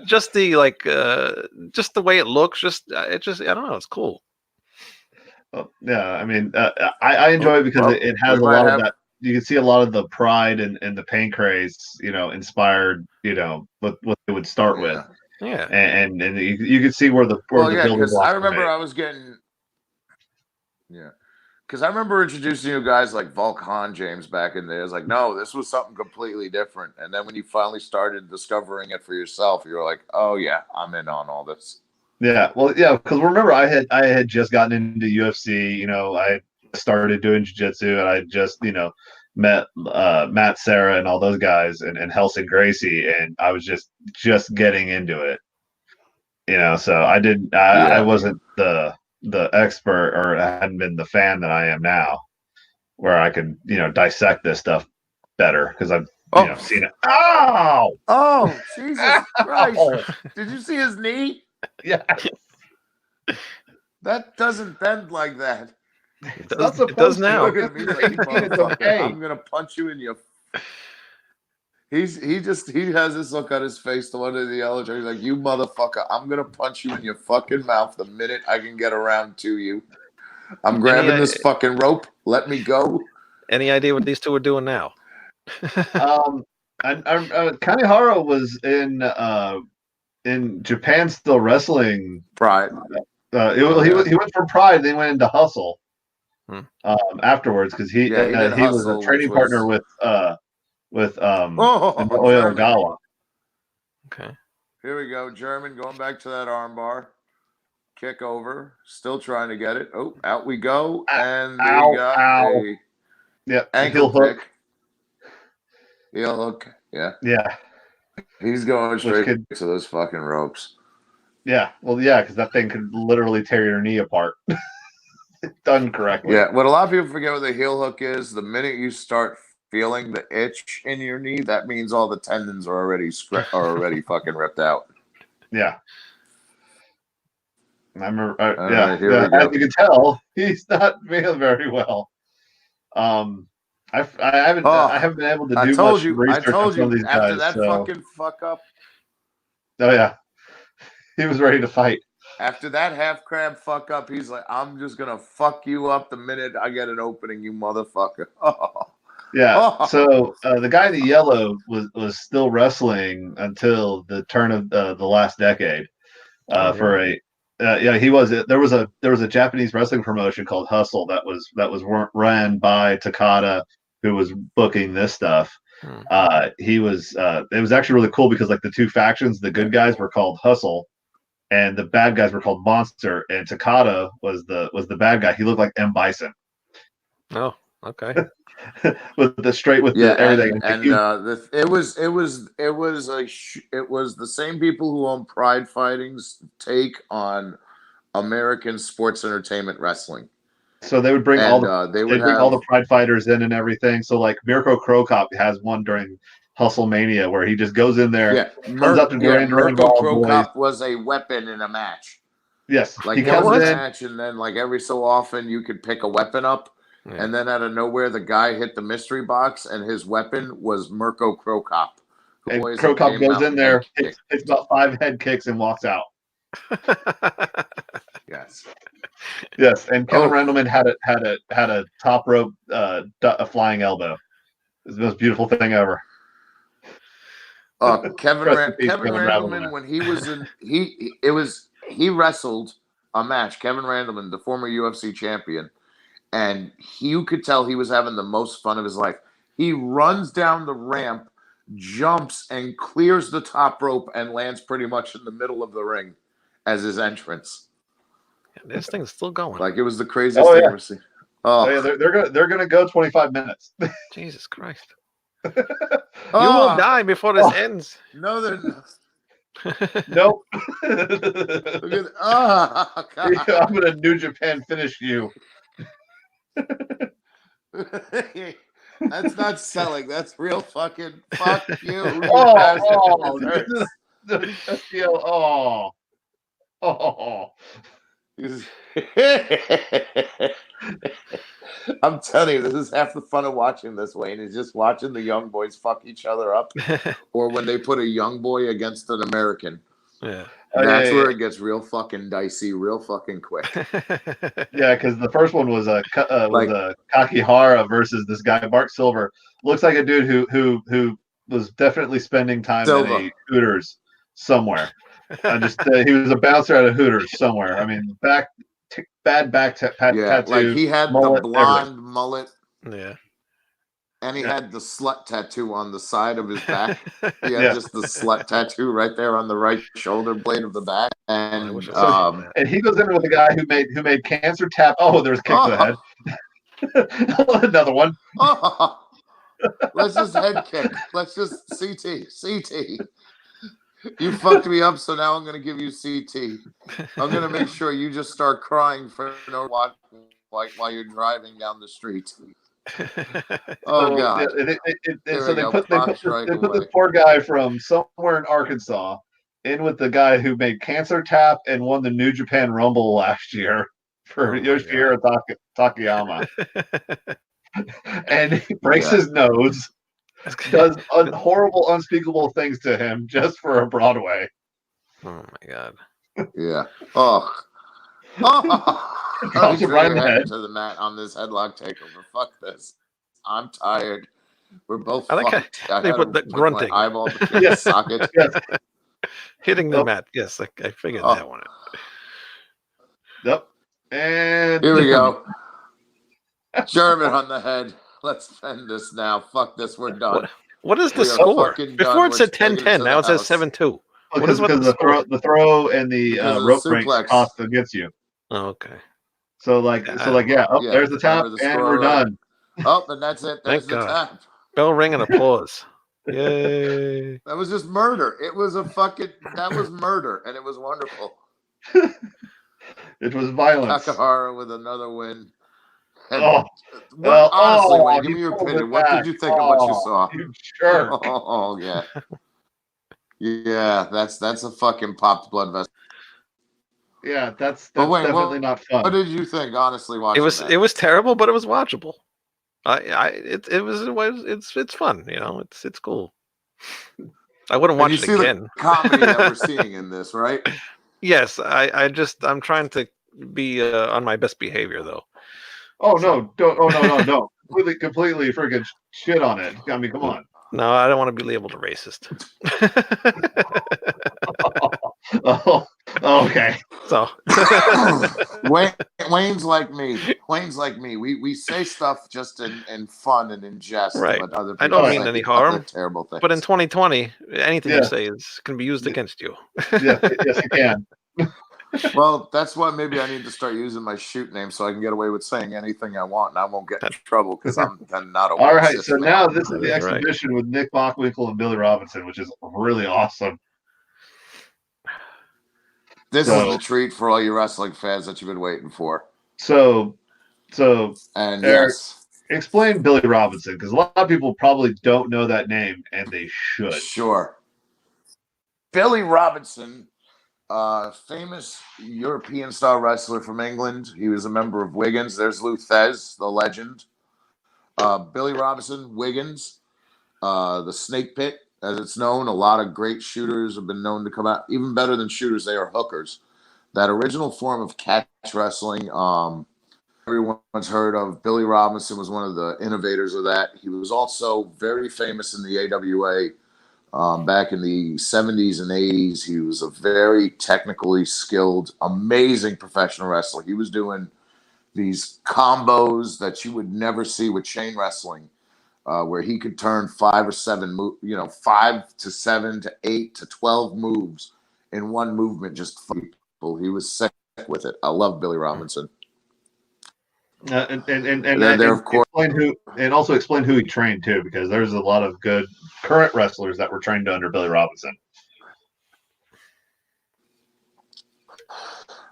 just the like just the way it looks, I don't know, it's cool. Well, yeah, I mean, I enjoy it because Well, it has we a might lot of have- that. You can see a lot of the pride and the pancrase, you know, inspired, you know, what they would start with, Yeah. and you can see where the Well, the yeah, building because blocks I were remember made. I was getting. Yeah. Because I remember introducing you guys like Volkan James back in there. I was like, no, this was something completely different. And then when you finally started discovering it for yourself, you were like, oh yeah, I'm in on all this. Yeah, well, yeah, because remember, I had just gotten into UFC. You know, I started doing jiu-jitsu, and I just, you know, met Matt Serra and all those guys, and Helsing Gracie, and I was just getting into it. You know, so I didn't. I wasn't the expert, or I hadn't been the fan that I am now, where I could, you know, dissect this stuff better because I've you know seen it. Ow! Oh, Jesus Christ. Ow! Did you see his knee? Yeah, That doesn't bend like that. It not does supposed to. now. Look at him. He's like, you It's motherfucker, okay. I'm going to punch you in your. He has this look on his face, the one in the elevator. He's like, you motherfucker, I'm going to punch you in your fucking mouth the minute I can get around to you. I'm grabbing this fucking rope. Let me go. Any idea what these two are doing now? Kanehara was in Japan still wrestling. Pride. He went from Pride, then went into Hustle. Afterwards, because he did he was Hustle, a training which partner was- with German. Oyogawa. Okay. Here we go. German going back to that armbar. Kick over. Still trying to get it. Oh, out we go. And they got a ankle heel kick. Heel hook. Yeah. Yeah. He's going straight to those fucking ropes. Yeah. Well, yeah, because that thing could literally tear your knee apart. Done correctly. Yeah. What a lot of people forget what the heel hook is, the minute you start feeling the itch in your knee, that means all the tendons are already fucking ripped out. Yeah. I remember. Right, here we go. As you can tell, he's not feeling very well. I haven't been able to do much research on some of these after guys. that So. fucking fuck up. Oh yeah, he was ready to fight. After that half crab fuck up, he's like, I'm just gonna fuck you up the minute I get an opening, you motherfucker. Yeah. So the guy in the yellow was still wrestling until the turn of the last decade. He was. There was a Japanese wrestling promotion called Hustle that was ran by Takada, who was booking this stuff. He was. It was actually really cool because like the two factions, the good guys were called Hustle, and the bad guys were called Monster. And Takada was the bad guy. He looked like M. Bison. Oh, okay. With everything. It was the same people who own Pride Fighting's take on American sports entertainment wrestling. So they would bring all the Pride fighters in and everything. So like Mirko Krokop has one during Hustlemania where he just goes in there, comes up to Mirko Krokop was a weapon in a match. Yes, like he was a match, and then like every so often you could pick a weapon up. Yeah. And then out of nowhere, the guy hit the mystery box, and his weapon was Mirko Krokop. And Krokop goes in there, hits about 5 head kicks, and walks out. Yes. Yes, and Kevin Randleman had a top rope a flying elbow. It was the most beautiful thing ever. Kevin Randleman, Randleman. when he was in he wrestled a match. Kevin Randleman, the former UFC champion, and you could tell he was having the most fun of his life. He runs down the ramp, jumps, and clears the top rope and lands pretty much in the middle of the ring as his entrance. This thing's still going. Like it was the craziest thing I've ever seen. Oh yeah, they're gonna go 25 minutes. Jesus Christ. You will die before this ends. No, they're not. Nope. Look at, God. I'm gonna New Japan finish you. That's not selling. That's real fucking fuck you. I'm telling you, this is half the fun of watching this, Wayne, is just watching the young boys fuck each other up. Or when they put a young boy against an American. Yeah. That's where it gets real fucking dicey, real fucking quick. Yeah, because the first one was a Kakihara versus this guy Mark Silver. Looks like a dude who was definitely spending time in a Hooters somewhere. He was a bouncer at a Hooters somewhere. I mean, bad back tattoo. Like he had the blonde mullet. Yeah. And he had the slut tattoo on the side of his back. He had just the slut tattoo right there on the right shoulder blade of the back. And and he goes in with a guy who made cancer tap. Oh, there's kick to the head. Another one. Let's just head kick. Let's just CT. You fucked me up, so now I'm going to give you CT. I'm going to make sure you just start crying for no watch while you're driving down the street. God! So they put this poor guy from somewhere in Arkansas in with the guy who made Cancer Tap and won the New Japan Rumble last year for Yoshihiro Takayama, and he breaks his nose, does horrible, unspeakable things to him just for a Broadway. Oh my God! Yeah. I'm right head to the mat on this headlock takeover. Fuck this. I'm tired. We're both fucked. They put the grunting. My eyeball became a socket. Hitting the mat. Yes, I figured that one out. Yep. And here we go. German on the head. Let's end this now. Fuck this. We're done. What is the score? Before it said 10-10. Now it says 7-2. Because the throw and the rope break cost against you. Oh, okay. So there's the tap, and we're done. Oh, and that's it. There's the tap. Bell ring and applause. Yay! That was just murder. It was that was murder, and it was wonderful. It was violence. Takahara with another win. Honestly, Wayne, give me your opinion. What did you think of what you saw? You jerk. Oh yeah. Yeah, that's a fucking popped blood vessel. Yeah, that's definitely not fun. What did you think, honestly, watching it was terrible, but it was watchable. It's fun, it's cool. I wouldn't watch it again. The comedy that we're seeing in this, right? Yes, I'm trying to be on my best behavior though. Oh no, don't completely freaking shit on it. I mean, come on. No, I don't want to be labeled a racist. Okay. So Wayne's like me. We say stuff just in fun and in jest. Right. But other people I don't mean any harm. Terrible things. But in 2020, anything you say can be used against you. Yes, you can. Well, that's why maybe I need to start using my shoot name so I can get away with saying anything I want, and I won't get in trouble because I'm not a. All right, so now this is the exhibition with Nick Bockwinkel and Billy Robinson, which is really awesome. This is the treat for all you wrestling fans that you've been waiting for. So, and Eric, explain Billy Robinson, because a lot of people probably don't know that name, and they should. Sure. Billy Robinson Famous European style wrestler from England. He was a member of Wiggins. There's Lou Thez, the legend. Billy Robinson, Wiggins, the Snake Pit, as it's known. A lot of great shooters have been known to come out. Even better than shooters, they are hookers. That original form of catch wrestling, everyone's heard of. Billy Robinson was one of the innovators of that. He was also very famous in the AWA back in the 70s and 80s. He was a very technically skilled, amazing professional wrestler. He was doing these combos that you would never see with chain wrestling, where he could turn 5 or 7, 5 to 7 to 8 to 12 moves in one movement. Just for people. He was sick with it. I love Billy Robinson. And there, of course, also explain who he trained too, because there's a lot of good current wrestlers that were trained under Billy Robinson.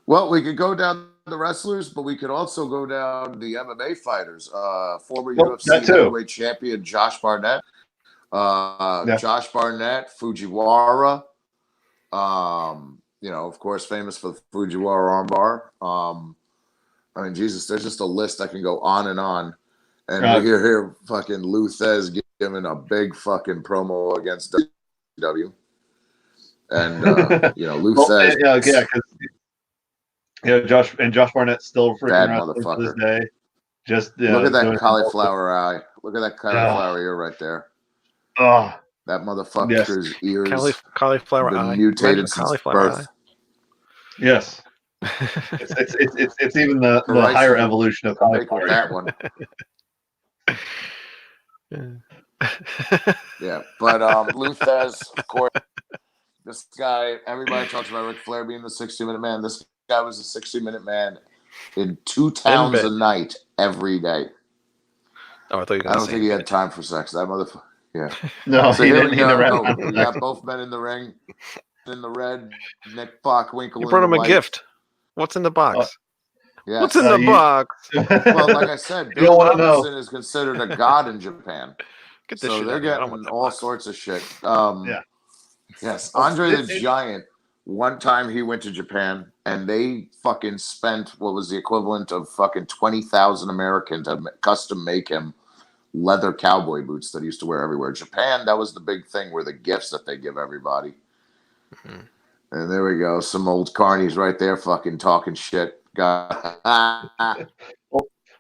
Well, we could go down the wrestlers, but we could also go down the MMA fighters. Former UFC heavyweight champion Josh Barnett, Josh Barnett, Fujiwara. Of course, famous for the Fujiwara armbar. I mean, Jesus, there's just a list I can go on. And we hear here fucking Lou Thez giving a big fucking promo against WWE. And, Lou Thez. Josh Barnett's still freaking wrestling to this day. Just look at that cauliflower eye. Look at that cauliflower ear right there. Oh, that motherfucker's ears cauliflower been eye. mutated since birth. Eye. Yes. it's even the higher evolution of cauliflower. That one. Yeah, but Lou Thez, of course, this guy, everybody talks about Ric Flair being the 60-minute man. This guy was a 60-minute man in 2 towns a night every day. Oh, I thought you were I don't think he had time for sex. That motherfucker. Yeah. No, so he here didn't. we go. He never We got both men in the ring. In the red, Nick Bockwinkel. You brought him a gift. What's in the box? Yeah. What's in the box? Well, like I said, Billy Robinson is considered a god in Japan. Get this so shit they're getting all sorts of shit. Yes, Andre the Giant. One time he went to Japan and they fucking spent what was the equivalent of fucking 20,000 American to custom make him leather cowboy boots that he used to wear everywhere. Japan, that was the big thing, were the gifts that they give everybody. Mm-hmm. And there we go. Some old carnies right there fucking talking shit. Well,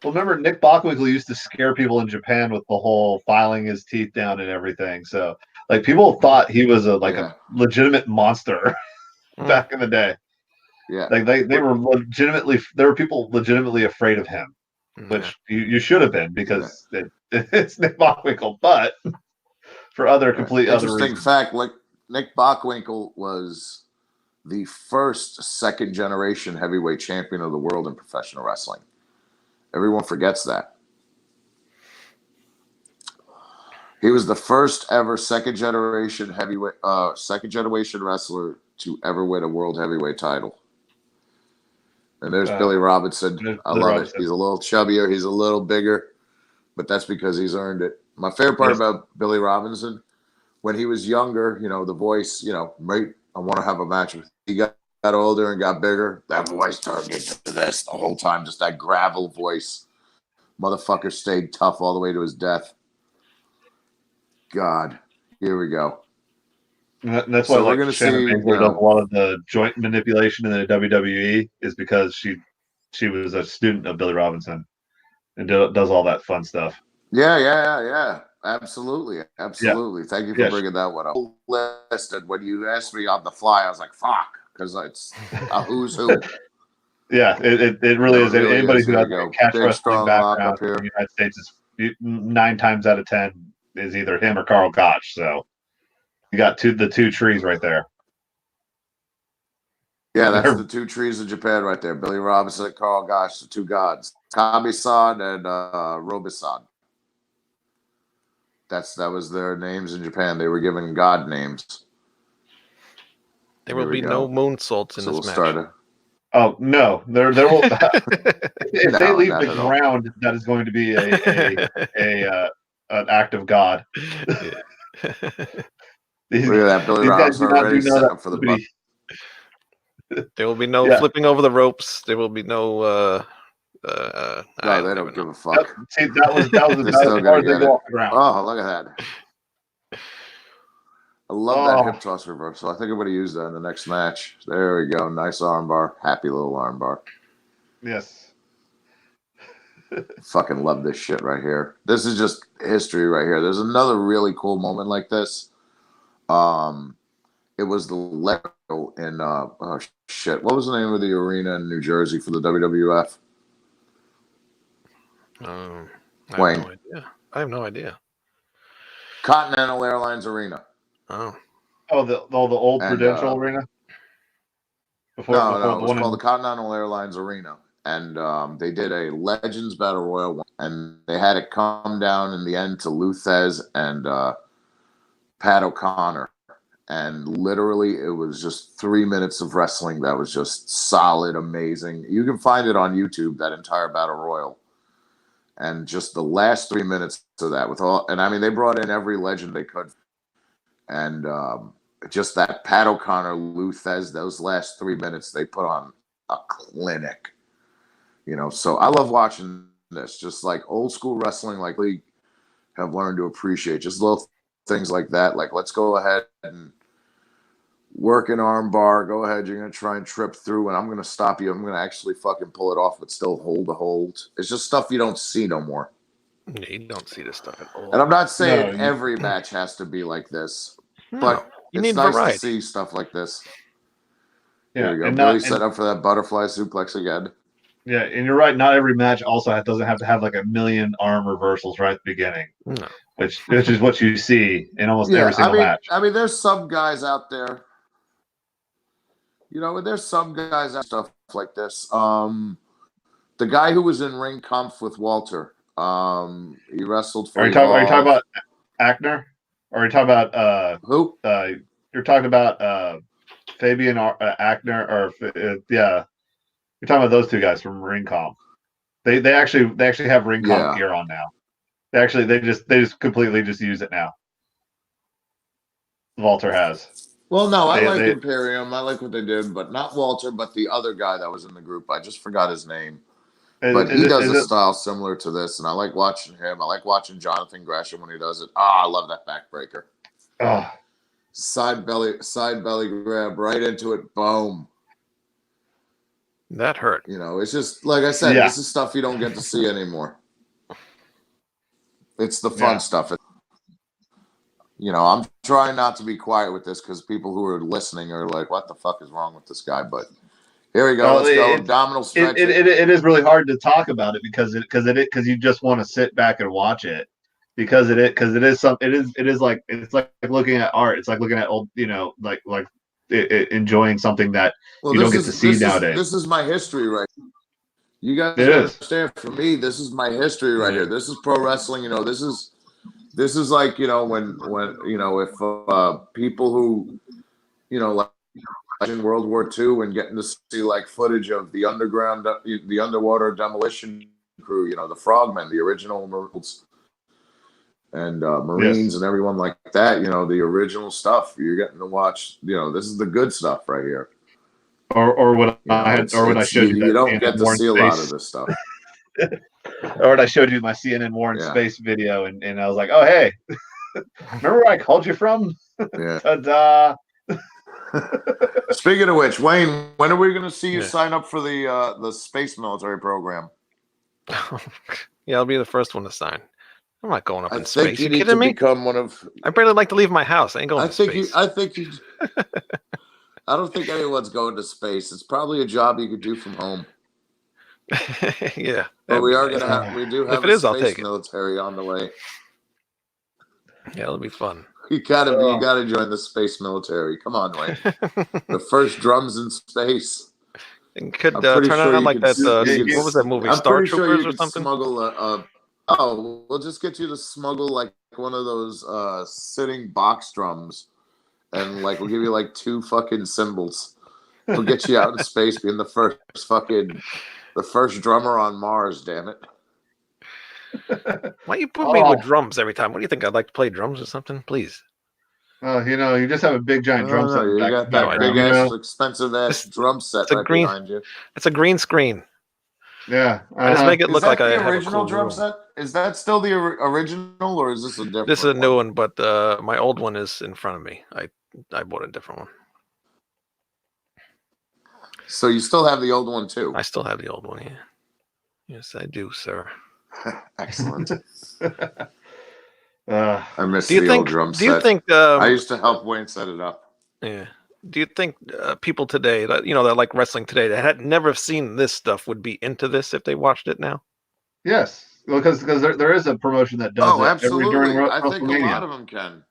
remember, Nick Bockwinkel used to scare people in Japan with the whole filing his teeth down and everything. So, like, people thought he was a legitimate monster back in the day. Yeah. Like, they were there were people legitimately afraid of him, which you should have been, because it's Nick Bockwinkel. But for other other reasons. Interesting fact, like, Nick Bockwinkel was the first second-generation heavyweight champion of the world in professional wrestling. Everyone forgets that. He was the first ever second-generation wrestler to ever win a world heavyweight title. And there's Billy Robinson. I love it. He's a little chubbier. He's a little bigger. But that's because he's earned it. My favorite part about Billy Robinson, when he was younger, the voice, mate, I want to have a match with you. He got older and got bigger. That voice turned into this the whole time, just that gravel voice. Motherfucker stayed tough all the way to his death. God, here we go. And that's why we're going to see a lot of the joint manipulation in the WWE is because she was a student of Billy Robinson and does all that fun stuff. Yeah. Absolutely. Yeah. Thank you for bringing that one up. Listed when you asked me on the fly, I was like, "Fuck," because it's a who's who. Yeah, it really is. Anybody who has a cash wrestling background in the United States is 9 times out of 10 is either him or Carl Gotch. So you got the two trees right there. Yeah, that's the 2 trees of Japan right there. Billy Robinson and Carl Gotch, the 2 gods. Kami-san and Robi-san. That was their names in Japan. They were given god names. There will be no moonsaults in this match. Oh no, there will. If they leave the ground, that is going to be an act of God. Look at that, Billy Robinson already set up for the butt. There will be no Yeah. flipping over the ropes. There will be no. No, I they even don't give know. a fuck. See, that was They're about still as far gonna as they get go it. off the ground. Oh, look at that. I love that Oh. hip toss reversal. I think I'm going to use that in the next match. There we go. Nice armbar. Happy little armbar. Yes. Fucking love this shit right here. This is just history right here. There's another really cool moment like this. It was the Lego in oh shit. What was the name of the arena in New Jersey for the WWF? I Wayne. have no idea. I have no idea. Continental Airlines Arena. Oh. Oh, the old And, Prudential Arena. No, Before it the was one called in, the Continental Airlines Arena. And they did a Legends Battle Royal, and they had it come down in the end to Lou Thez and Pat O'Connor. And literally, it was just 3 minutes of wrestling that was just solid, amazing. You can find it on YouTube, that entire Battle Royal. And just the last 3 minutes of that with all, and I mean, they brought in every legend they could. And just that Pat O'Connor, Lou Thez, those last 3 minutes, they put on a clinic. You know, so I love watching this. Just like old school wrestling, like we have learned to appreciate. Just little things like that. Like, let's go ahead and work an arm bar. Go ahead. You're going to try and trip through, and I'm going to stop you. I'm going to actually fucking pull it off, but still hold the hold. It's just stuff you don't see no more. You don't see this stuff at all. And I'm not saying No, every match has to be like this, No, but you it's need nice variety. to see stuff like this. yeah, There we go. and Billy not set up for that butterfly suplex again. yeah, and you're right. Not every match also doesn't have to have like a million arm reversals right at the beginning, No. which is what you see in almost every single match. I mean, there's some guys out there. You know, there's some guys out stuff like this. The guy who was in Ring Comp with Walter, he wrestled for Are you talking about Ackner? Or are you talking about who? you're talking about Fabian Ackner, or yeah, you're talking about those two guys from Ring Comp. They actually have Ring Comp gear on now. They just completely just use it now. Walter has. Well, no, I like Imperium. I like what they did, but not Walter, but the other guy that was in the group. I just forgot his name. But he does a style similar to this, and I like watching him. I like watching Jonathan Gresham when he does it. I love that backbreaker. Oh. Side belly grab right into it. Boom. That hurt. You know, it's just like I said. This is stuff you don't get to see anymore. It's the fun stuff. You know, I'm trying not to be quiet with this because people who are listening are like, "What the fuck is wrong with this guy?" But here we go. Let's go. Abdominal stretch. It is really hard to talk about it because you just want to sit back and watch it because it is like it's like looking at art. It's like looking at old, you know, like enjoying something that you don't get to see nowadays. This is my history, right? You guys understand? For me, this is my history right here. This is pro wrestling. You know, this is like, you know, when you know, if people who, you know, like in World War II and getting to see like footage of the underwater demolition crew, you know, the Frogmen, the original Marines and Marines and everyone like that, you know, the original stuff you're getting to watch. You know, this is the good stuff right here. Or what I showed you. You don't get to see a lot of this stuff. Or when I showed you my CNN War in Space video, and I was like, oh, hey, remember where I called you from? Ta-da. Speaking of which, Wayne, when are we going to see you sign up for the space military program? Yeah, I'll be the first one to sign. I'm not going up in space. You kidding me? Become one of. I barely like to leave my house. I ain't going to space. I don't think anyone's going to space. It's probably a job you could do from home. Yeah, but we do have a space military on the way. Yeah, it'll be fun. You gotta join the space military. Come on, Wayne. The first drums in space. It could turn out like that. What was that movie? Star Troopers or something? Smuggle we'll just get you to smuggle like one of those sitting box drums, and like we'll give you like 2 fucking cymbals. We'll get you out in space, being the first drummer on Mars. Damn it! Why you put me with drums every time? What do you think? I'd like to play drums or something? Please. You just have a big giant drum set. You back got in the that I background, big know. ass, expensive ass It's- drum set it's a right green- behind you. It's a green screen. Yeah. I just make it Is look that like I the have a original cool drum room. set? Is that still the original, or is this a different? This is a new one? one, but my old one is in front of me. I bought a different one. So you still have the old one too. I still have the old one. Yeah. Yes, I do, sir. Excellent. Uh, I miss Do you the think? old drum Do you set. think? I used to help Wayne set it up. Yeah. Do you think people today that that like wrestling today that had never seen this stuff would be into this if they watched it now? yes, well, because there is a promotion that does Oh, it during absolutely. I think a WrestleMania. lot of them can.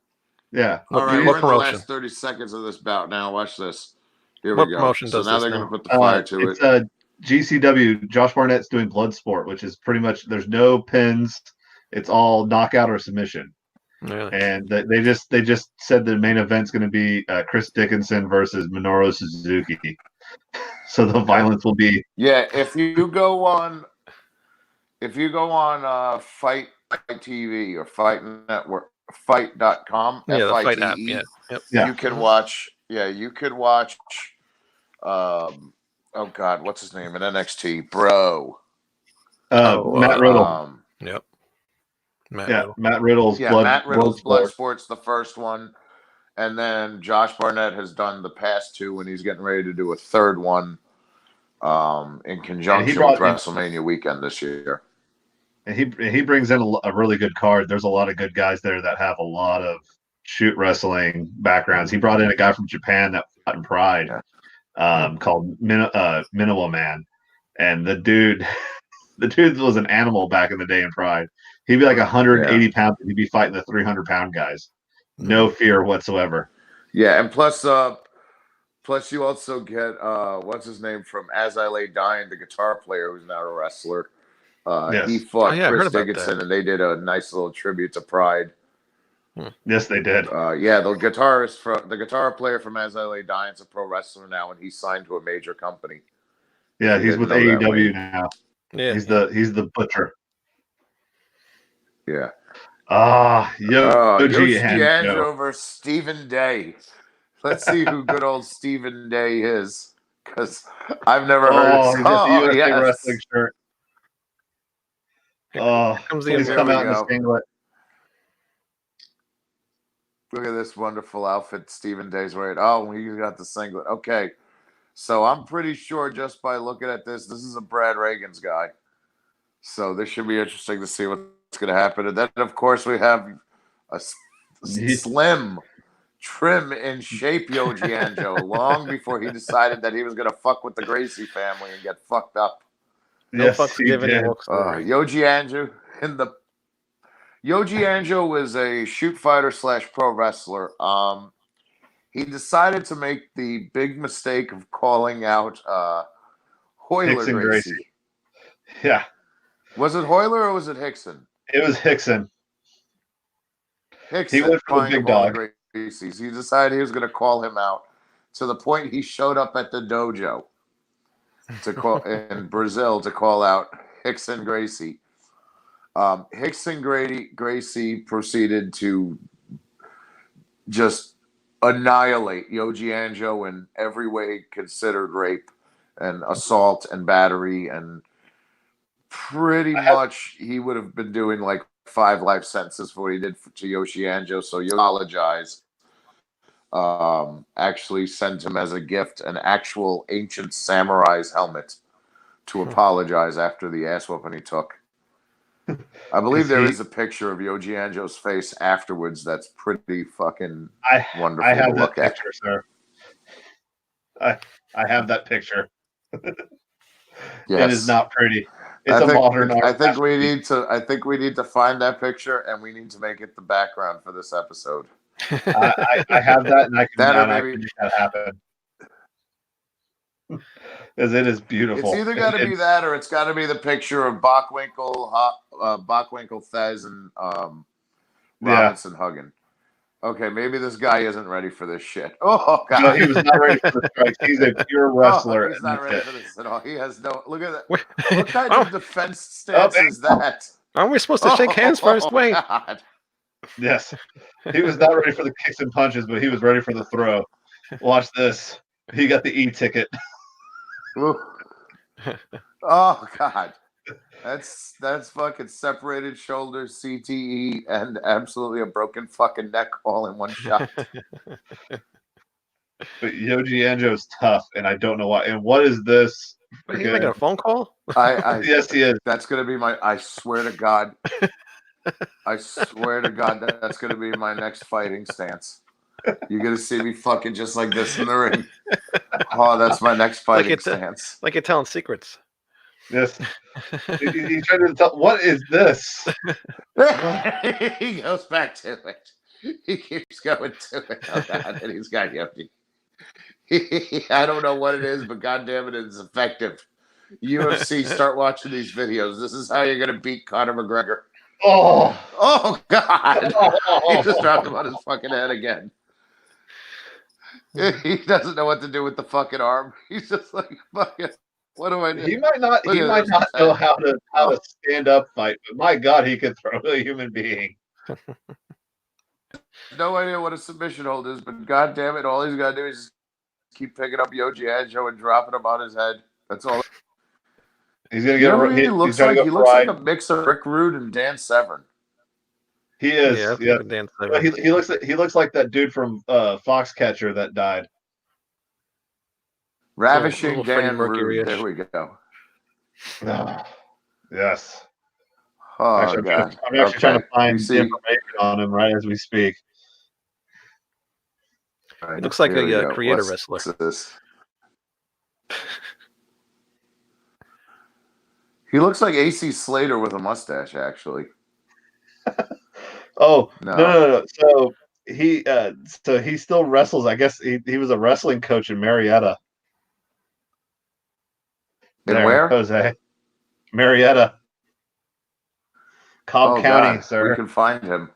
Yeah. All right, what we're in the promotion? last 30 seconds of this bout now. Watch this. Here What we go. promotion So does now this they're going now? to put the fire to it. It's GCW. Josh Barnett's doing Bloodsport, which is pretty much there's no pins. It's all knockout or submission. Really? And they just said the main event's going to be Chris Dickinson versus Minoru Suzuki. So the violence will be Yeah, if you go on Fight TV or Fight Network, Fight.com, Yeah, the Fight FITE, app. Yeah. Yep. Yeah. you could watch. Yeah, you could watch. Oh God, what's his name in NXT, bro? Matt Riddle. Yep. Matt Yeah, Riddle. Matt Riddle's Matt Riddle's Bloodsport. Bloodsport's the first one, and then Josh Barnett has done the past two, and he's getting ready to do a third one. In conjunction with WrestleMania weekend this year. And he brings in a really good card. There's a lot of good guys there that have a lot of shoot wrestling backgrounds. He brought in a guy from Japan that fought in Pride, called Minimal Man, and the dude was an animal back in the day in Pride. He'd be like 180 pounds, and he'd be fighting the 300-pound guys, no fear whatsoever. Yeah, and plus you also get what's his name from As I Lay Dying, the guitar player who's now a wrestler. Yes. He fought I heard Chris about Dickinson, that. and they did a nice little tribute to Pride. Yes, they did. The guitar player from As I Lay Dying is a pro wrestler now, and he's signed to a major company. Yeah, he's with AEW now. Yeah. He's the butcher. Yeah. Yoji Anjo versus Stephen Day. Let's see who good old Stephen Day is, because I've never heard of. He's got the USA wrestling shirt. Please come out in a singlet. Look at this wonderful outfit Stephen Day's wearing. Oh, he's got the singlet. Okay. So I'm pretty sure just by looking at this is a Brad Reagan's guy. So this should be interesting to see what's going to happen. And then, of course, we have a slim, trim, in shape Yoji Anjo long before he decided that he was going to fuck with the Gracie family and get fucked up. No fucks given. Yoji Anjo Yoji Anjo was a shoot fighter / pro wrestler. He decided to make the big mistake of calling out Hoyler Gracie. Yeah. Was it Hoyler or was it Hickson? It was Hickson. He went for the big dog. Gracie's. He decided he was going to call him out to the point he showed up at the dojo to call in Brazil to call out Hickson Gracie. Hickson Gracie proceeded to just annihilate Yoji Anjo in every way considered rape and assault and battery, and pretty much he would have been doing like 5 life sentences for what he did to Yoshi Anjo. So you apologize. Actually sent him as a gift an actual ancient samurai's helmet to apologize after the ass whooping he took. I believe there is a picture of Yoji Anjo's face afterwards that's pretty fucking wonderful. I have to look that picture, sir. I have that picture. Yes. It is not pretty. It's modern art. I think we need to find that picture, and we need to make it the background for this episode. I have that, and I can make that happen. Because it is beautiful. It's either got to be that, or it's got to be the picture of Bockwinkel, Thez, and Robinson hugging. Okay, maybe this guy isn't ready for this shit. Oh God, no, he was not ready for the strikes. He's a pure wrestler. He's not ready for this at all. He has no. Look at that. What kind of defense stance is that? Aren't we supposed to shake hands first? Wait. God. Yes. He was not ready for the kicks and punches, but he was ready for the throw. Watch this. He got the e-ticket. Ooh. Oh God, that's fucking separated shoulders, CTE, and absolutely a broken fucking neck all in one shot. But Yoji Anjo's tough, and I don't know why. And what is this? Are you making a phone call? Yes, he is. That's gonna be my. I swear to God. I swear to God that's gonna be my next fighting stance. You're gonna see me fucking just like this in the ring. Oh, that's my next fighting stance. Like you're telling secrets. Yes. He's trying to tell. What is this? He goes back to it. He keeps going to it. Oh God, and he's got Yogi. I don't know what it is, but goddamn it, it's effective. UFC, start watching these videos. This is how you're gonna beat Conor McGregor. Oh God! He just dropped him on his fucking head again. He doesn't know what to do with the fucking arm. He's just like, fucking, what do I do? He might not. Look He at might this not head. know how to stand up fight. But my God, he could throw a human being. No idea what a submission hold is, but god damn it, all he's got to do is just keep picking up Yoji Anjo and dropping him on his head. That's all. He's gonna You get. know who he He's looks trying like? to He go looks like fried. a mix of Rick Rude and Dan Severn. He is. Yeah. Well, he looks like that dude from Foxcatcher that died. Ravishing Freddie Dan Mercury-ish. Rude. There we go. Yes. Oh, actually, God. I'm actually trying to find information on him right as we speak. Right, He looks like a creator What's wrestler. This? He looks like AC Slater with a mustache, actually. Oh, No. no. So he still wrestles. I guess he was a wrestling coach in Marietta. Where? Jose? Marietta. Cobb County, God, sir. we can find him.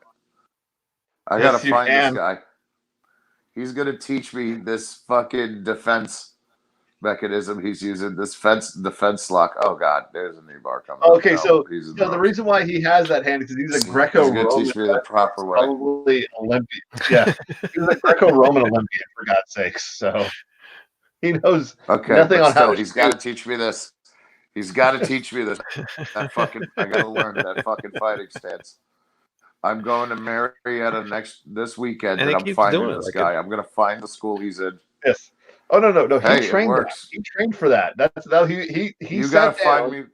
I Yes, gotta you find this can. guy. He's gonna teach me this fucking defense mechanism he's using. This defense lock. Oh God, there's a knee bar coming. Okay, up. so he's the reason why he has that hand is because he's a Greco-Roman. He's gonna teach me the proper way. Probably Olympian. Yeah, he's a Greco-Roman Olympian for God's sakes. So he knows nothing on how to. He's got to teach me this. He's got to teach me this. I got to learn that fucking fighting stance. I'm going to Marietta this weekend, and I'm finding this guy. I'm gonna find the school he's in. Yes. Oh no. Hey, he trained. He trained for that. He you gotta find me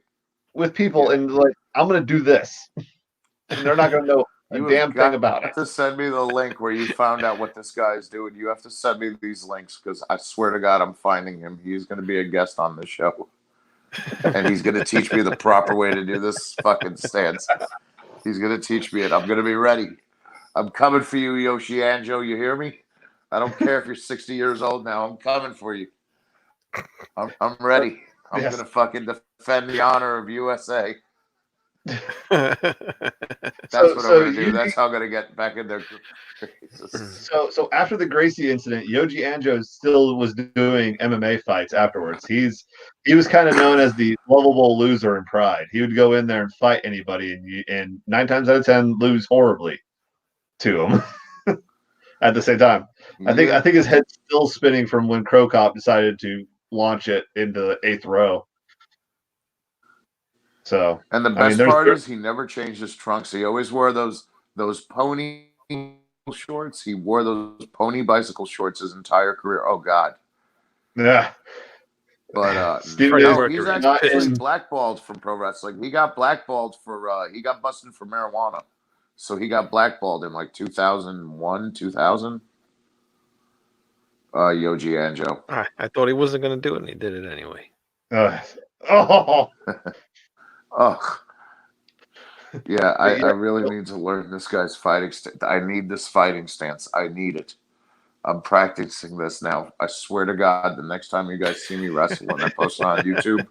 with people and like I'm gonna do this, and they're not gonna know a damn thing about it. You have to send me the link where you found out what this guy is doing. You have to send me these links because I swear to God, I'm finding him. He's going to be a guest on the show, and he's going to teach me the proper way to do this fucking stance. He's going to teach me it. I'm going to be ready. I'm coming for you, Yoshi Anjo. You hear me? I don't care if you're 60 years old now. I'm coming for you. I'm ready. I'm going to fucking defend the honor of USA. That's what I'm going to do. That's how I'm going to get back in there. So after the Gracie incident, Yoji Anjo still was doing MMA fights afterwards. He was kind of known as the lovable loser in Pride. He would go in there and fight anybody, and 9 times out of 10 lose horribly to him. At the same time, I think his head's still spinning from when Crow Cop decided to launch it into the 8th row. So, and the best part is he never changed his trunks. He always wore those pony shorts. He wore those pony bicycle shorts his entire career. Oh God. Yeah. But he's actually blackballed from pro wrestling. He got blackballed for he got busted for marijuana. So he got blackballed in like 2001, 2000. Yoji Anjo. I thought he wasn't going to do it, and he did it anyway. Oh. Yeah, I really need to learn this guy's fighting stance. I need this fighting stance. I need it. I'm practicing this now. I swear to God, the next time you guys see me wrestle and I post it on YouTube,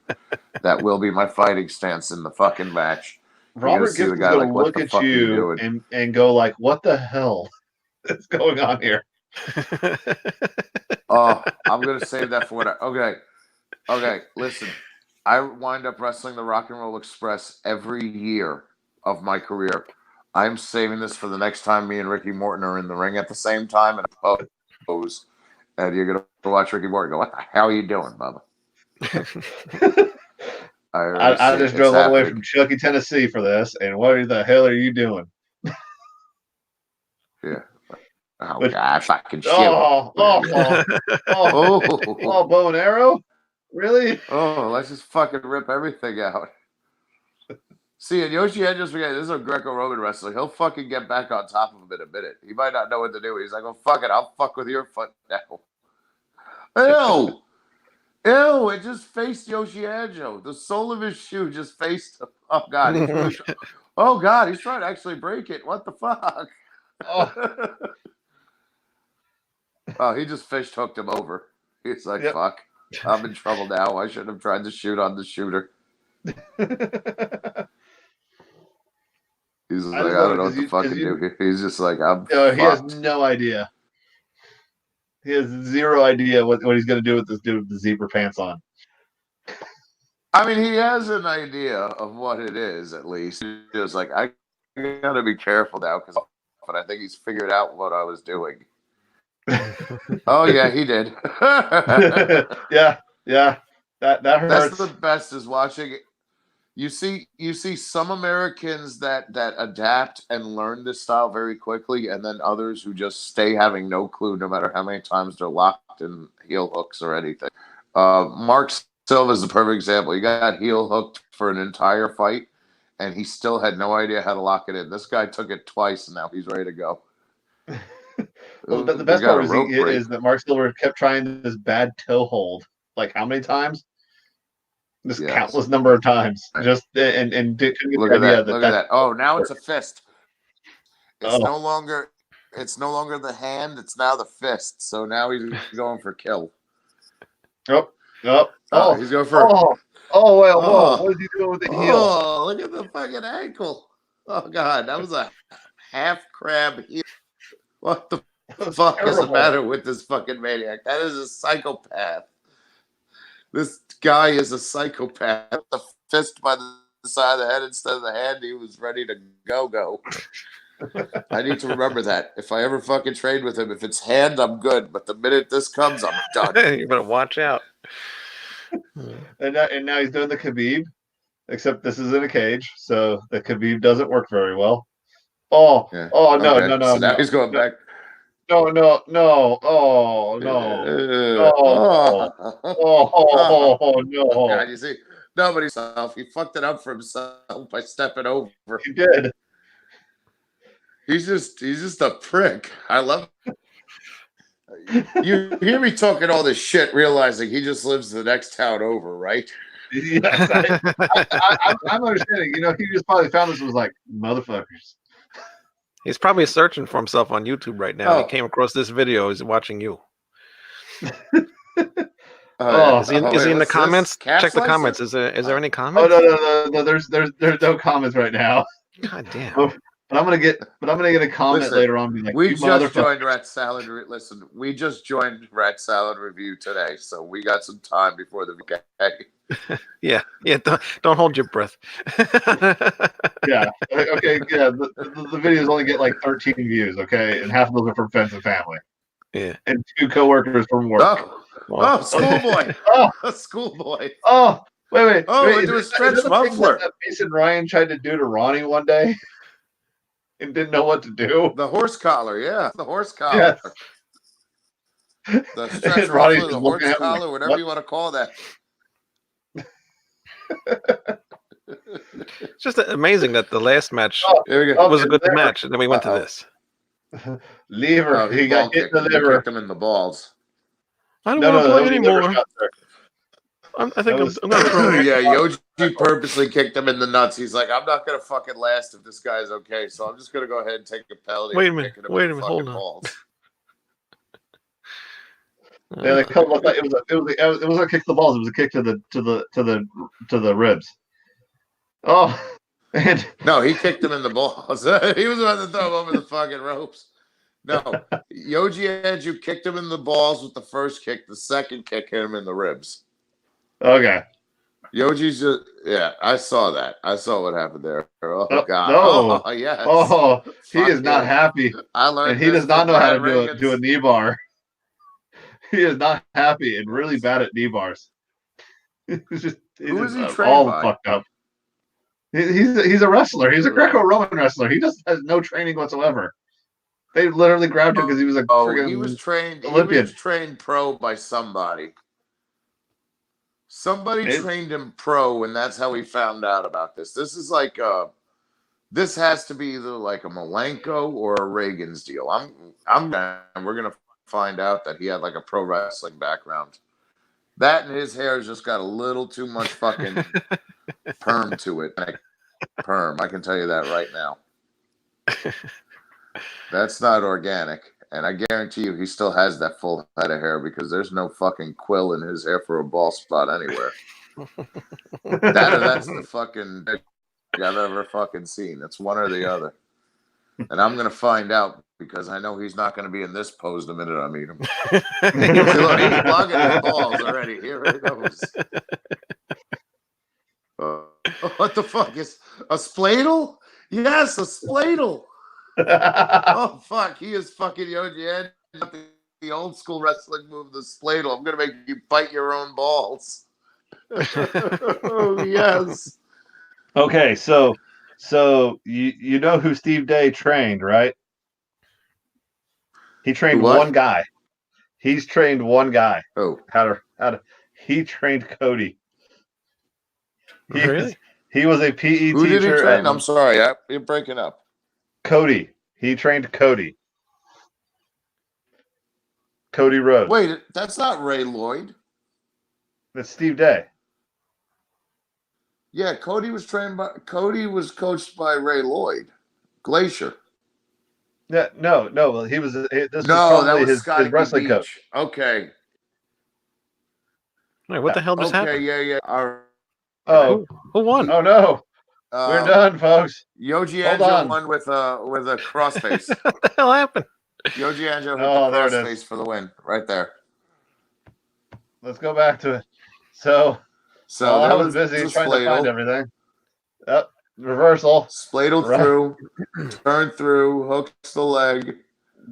that will be my fighting stance in the fucking match. Robert Gibson's going to look at you and go like, what the hell is going on here? Oh, I'm going to save that for what Okay, listen. I wind up wrestling the Rock and Roll Express every year of my career. I'm saving this for the next time me and Ricky Morton are in the ring at the same time and pose. And you're going to watch Ricky Morton go, what the hell are you doing, Bubba? I just drove all the way from Chucky, Tennessee for this, and what the hell are you doing? Yeah. Oh, God, I fucking shoot. Oh, bow and arrow? Really? Oh, let's just fucking rip everything out. See, and Yoshihaji's forget this is a Greco-Roman wrestler. He'll fucking get back on top of him in a minute. He might not know what to do. He's like, well, fuck it. I'll fuck with your foot now. Ew! Ew! It just faced Yoshihaji. The sole of his shoe just faced him. Oh, God. Oh, God. He's trying to actually break it. What the fuck? Oh, Oh, he just fish hooked him over. He's like, Yep. fuck. I'm in trouble now. I shouldn't have tried to shoot on the shooter. He's like, I don't know what to fucking do. He's just like, I'm fucked. He has no idea. He has zero idea what he's going to do with this dude with the zebra pants on. I mean, he has an idea of what it is, at least. He was like, I got to be careful now, but I think he's figured out what I was doing. Oh, yeah, he did. yeah. That hurts. That's the best is watching it. You see some Americans that adapt and learn this style very quickly, and then others who just stay having no clue no matter how many times they're locked in heel hooks or anything. Mark Silva is the perfect example. He got heel hooked for an entire fight, and he still had no idea how to lock it in. This guy took it twice, and now he's ready to go. Well, the best part is that Mark Silva kept trying this bad toe hold. Like how many times? Just countless number of times. Just and look at that. Look at that. Oh, now it's a fist. It's no longer the hand. It's now the fist. So now he's going for kill. He's going for. Whoa! What is he doing with the heel? Oh, look at the fucking ankle. Oh God, that was a half crab heel. What the fuck is the matter with this fucking maniac? That is a psychopath. This guy is a psychopath. The fist by the side of the head instead of the hand. He was ready to go. I need to remember that. If I ever fucking trade with him, if it's hand, I'm good. But the minute this comes, I'm done. You better watch out. And now he's doing the Khabib, except this is in a cage, so the Khabib doesn't work very well. No. So now he's going back. No. Oh, no. God, you see, nobody's self. He fucked it up for himself by stepping over. He did. He's just a prick. I love it. You hear me talking all this shit, realizing he just lives the next town over, right? Yes, I'm understanding. He just probably found this and was like, motherfuckers. He's probably searching for himself on YouTube right now. He came across this video. He's watching you. Is he in the comments? Check the comments. Is there any comments? Oh no. There's no comments right now. God damn. But I'm gonna get a comment later on. Be like, we just joined Rat Salad. Listen, we just joined Rat Salad Review today, so we got some time before the VK. Yeah. Don't hold your breath. Yeah. Okay. Yeah. The videos only get like 13 views. Okay, and half of those are from friends and family. Yeah. And 2 coworkers from work. Schoolboy. Schoolboy. Oh, wait. We're doing stretch muffler. That Mason Ryan tried to do to Ronnie one day. And didn't know what to do. The horse collar, yeah. The horse collar. Yes. The stretch muffler, the horse collar, whatever you want to call that. It's just amazing that the last match was a good match, and then we went to this. Lever. He got hit in the liver. Kicked him in the balls. I don't want to play anymore. I'm going to throw it. Yeah, Yoji purposely kicked him in the nuts. He's like, I'm not going to fucking last if this guy's okay, so I'm just going to go ahead and take a penalty. Wait a minute, hold on. Balls. Yeah, it was a kick to the balls. It was a kick to the ribs. Oh, and no, he kicked him in the balls. He was about to throw him over the fucking ropes. No, Yoji kicked him in the balls with the first kick. The second kick hit him in the ribs. Okay. Yoji's just, yeah, I saw that. I saw what happened there. Oh, God. No. Oh, yes. Oh, he is not Fucking- happy. I And learned he this does not from know how to Brad do a Reagan's. knee bar. He is not happy and really bad at knee bars. He's Who is just he trained all by? fucked up. He's a wrestler. He's a Greco-Roman wrestler. He just has no training whatsoever. They literally grabbed him because he was a He was freaking trained. Olympian. He was trained pro by somebody. Somebody It- trained him pro, and that's how he found out about this. This is like this has to be either like a Malenko or a Reagan's deal. We're gonna find out that he had like a pro wrestling background. That and his hair has just got a little too much fucking perm to it. Like, perm, I can tell you that right now. That's not organic. And I guarantee you he still has that full head of hair because there's no fucking quill in his hair for a bald spot anywhere. That's the fucking dick I've ever fucking seen. It's one or the other. And I'm going to find out because I know he's not going to be in this pose the minute I meet him. Look, he's plugging his balls already. Here it goes. What the fuck is a spladle? Yes, a spladle. Oh fuck, he is fucking Yoji and the old school wrestling move, the spladle. I'm gonna make you bite your own balls. Oh yes. Okay, so you know who Steve Day trained, right? He trained What? one guy. He's trained one guy. Oh, How to he trained Cody. Really? He was a PE who did he teacher train? at I'm sorry, you're breaking up. Cody. He trained Cody. Cody Rhodes. Wait, that's not Ray Lloyd. That's Steve Day. Yeah, Cody was coached by Ray Lloyd. Glacier. Yeah, no. He was. This was No, that probably was his Scotty wrestling Beach. coach. Okay. Wait, what the hell just happened? Yeah. All right. Oh, Who won? oh no, we're done, folks. Yoji Hold Anjo on. won with a crossface. What the hell happened? Yoji Anjo hit Oh, the there it is. crossface for the win, right there. Let's go back to it. So So I that was was busy the trying to find spladle. everything. Yep, reversal. Spladled Right. through, turned through, hooks the leg.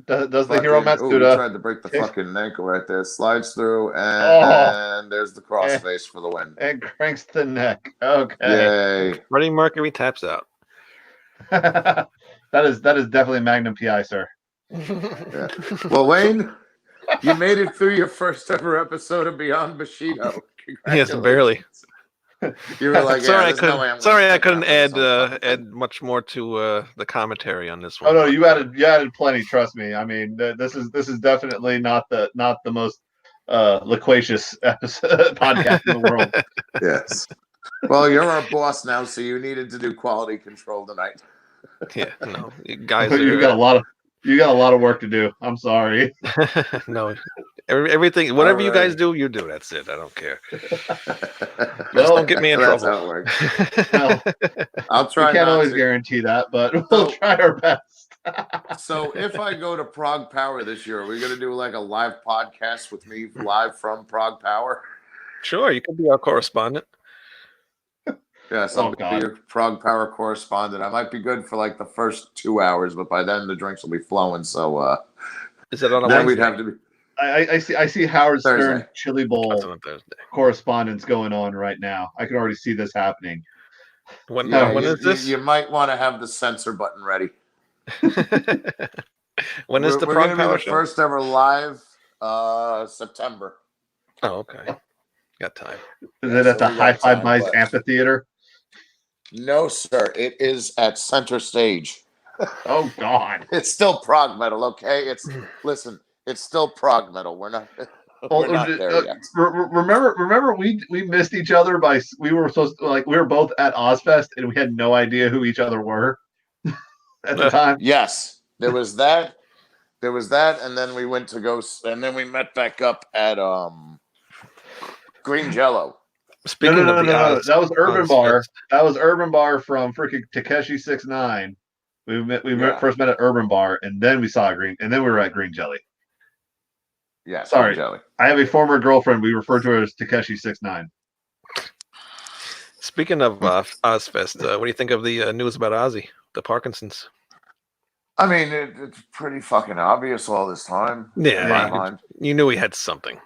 Does the Hero He Matsuda. tried to break the fucking ankle right there. Slides through, and there's the crossface for the win. And cranks the neck. Okay. Yay. Freddie Mercury taps out. that is definitely Magnum PI, sir. Yeah. Well, Wayne, you made it through your first ever episode of Beyond Bushido. Yes, barely. You were like, sorry, yeah, I there's no way couldn't. I'm gonna Sorry, I stick couldn't around for this whole add fucking add thing. much more to the commentary on this one. Oh no, you added plenty. Trust me. I mean, this is definitely not the most loquacious episode, podcast in the world. Yes. Well, you're our boss now, so you needed to do quality control tonight. Yeah, no, you guys You got a lot of work to do. I'm sorry. no, everything, whatever you guys Alright. do, you do. That's it. I don't care. Well, Just don't get me in That's trouble. how it works. Well, I'll we try can't not always to. guarantee that, but we'll try our best. So if I go to Prague Power this year, are we going to do like a live podcast with me live from Prague Power? Sure, you could be our correspondent. Yes, Oh, I'll be God. your Prague Power correspondent. I might be good for like the first 2 hours, but by then the drinks will be flowing. So Is it on a then Wednesday? we'd have to be I see Howard Stern Thursday. Chili That's Bowl on a Thursday. correspondence going on right now. I can already see this happening. When Yeah, when you, is this? You might want to have the censor button ready. When is the We're Prague gonna be Power the show? first ever live September. Oh, okay. Got time. Is Yeah, it at so the we High got Five time, Mice but- Amphitheater? No, sir. It is at Center Stage. Oh God! It's still prog metal, okay? Listen. It's still prog metal. We're not there yet. Remember, we missed each other we were supposed to, we were both at Ozfest and we had no idea who each other were at the time. Yes, there was that. There was that, and then we went to go, and then we met back up at Green Jello. Speaking of the Oz, That was Urban Oz Bar. Fest. That was Urban Bar from freaking Takeshi 6ix9ine. First met at Urban Bar, and then we saw and then we were at Green Jelly. Yeah, Sorry. Green Jelly. I have a former girlfriend. We refer to her as Takeshi 6ix9ine. Speaking of Ozfest, what do you think of the news about Ozzy, the Parkinson's? I mean, it's pretty fucking obvious all this time. Yeah, in my Yeah. mind. You knew he had something.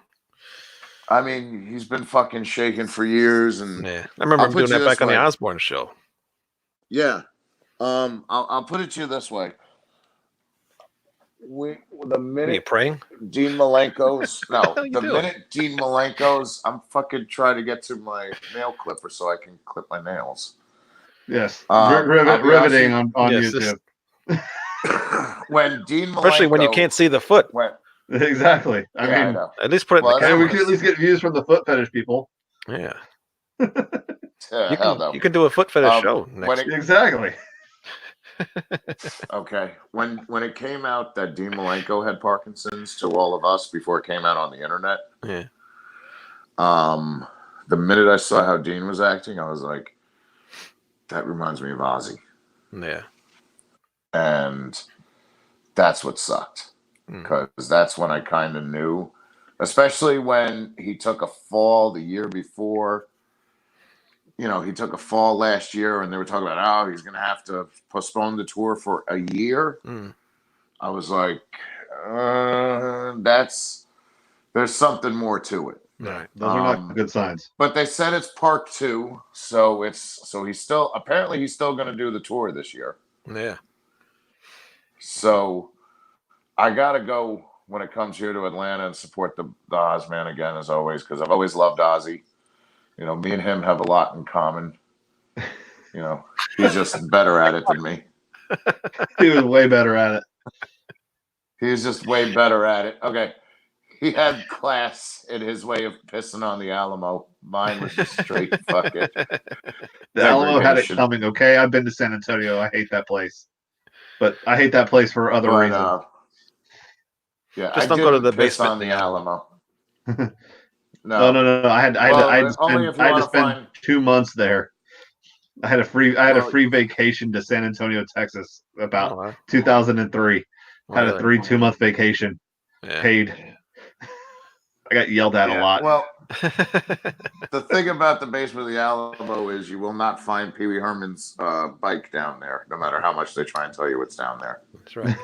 I mean, he's been fucking shaking for years, and Yeah, I remember I'll him put doing you that this back on the way. Osbourne show. Yeah. I'll put it to you this way. The What are you minute praying? Dean Malenko's hell you doing? minute Dean Malenko's, I'm fucking trying to get to my nail clipper so I can clip my nails. Yes. I'll be honest Riveting with on Yes, YouTube. when Dean Malenko, Especially when you can't see the foot. Exactly. I I mean, know. At least put it in Well, the I mean, we camera. can at least get views from the foot fetish people. Yeah, Hell no. you can do a foot fetish show when next. it, Exactly. okay, when it came out that Dean Malenko had Parkinson's to all of us before it came out on the internet, Yeah, the minute I saw how Dean was acting, I was like, that reminds me of Ozzy. yeah, And that's what sucked. Because that's when I kind of knew, especially when he took a fall the year before. You know, he took a fall last year, and they were talking about, oh, he's going to have to postpone the tour for a year. I was like, there's something more to it. right. Those are not good signs. But they said it's part 2, so he's still going to do the tour this year. Yeah, So I got to go when it comes here to Atlanta and support the Ozman again, as always, because I've always loved Ozzy. You know, me and him have a lot in common. You know, he's just better at it than me. He was way better at it. He's just way better at it. Okay. He had class in his way of pissing on the Alamo. Mine was just straight fuck it. The Alamo had it Degradation. coming. Okay, I've been to San Antonio. I hate that place, but I hate that place for other reasons. Yeah, Just I don't go to didn't the piss basement on in the the Alamo. No. I had only if you to want to spend find 2 months there. I had a free vacation to San Antonio, Texas, about Oh, wow. 2003. Had a Really? 2-month vacation, Yeah. paid. I got yelled at a lot. Well, the thing about the basement of the Alamo is you will not find Pee Wee Herman's bike down there, no matter how much they try and tell you what's down there. That's right.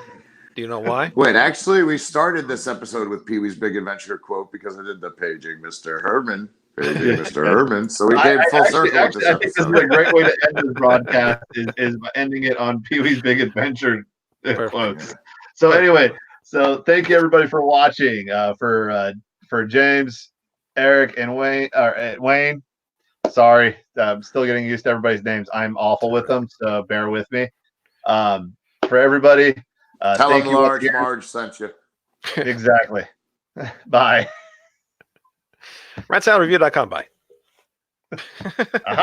Do you know why? Wait, actually, we started this episode with Pee Wee's Big Adventure quote because I did the paging Mr. Herman. Paging Mr. Herman. So we came full circle with this I think this is episode. a great way to end this broadcast is by ending it on Pee Wee's Big Adventure quotes. So anyway, so thank you everybody for watching. For James, Eric, and Wayne. Sorry, I'm still getting used to everybody's names. I'm awful with them, so bear with me. For everybody, Tell thank them you Large Marge sent you. Exactly. Bye. RatSoundReview.com. Bye. Aha.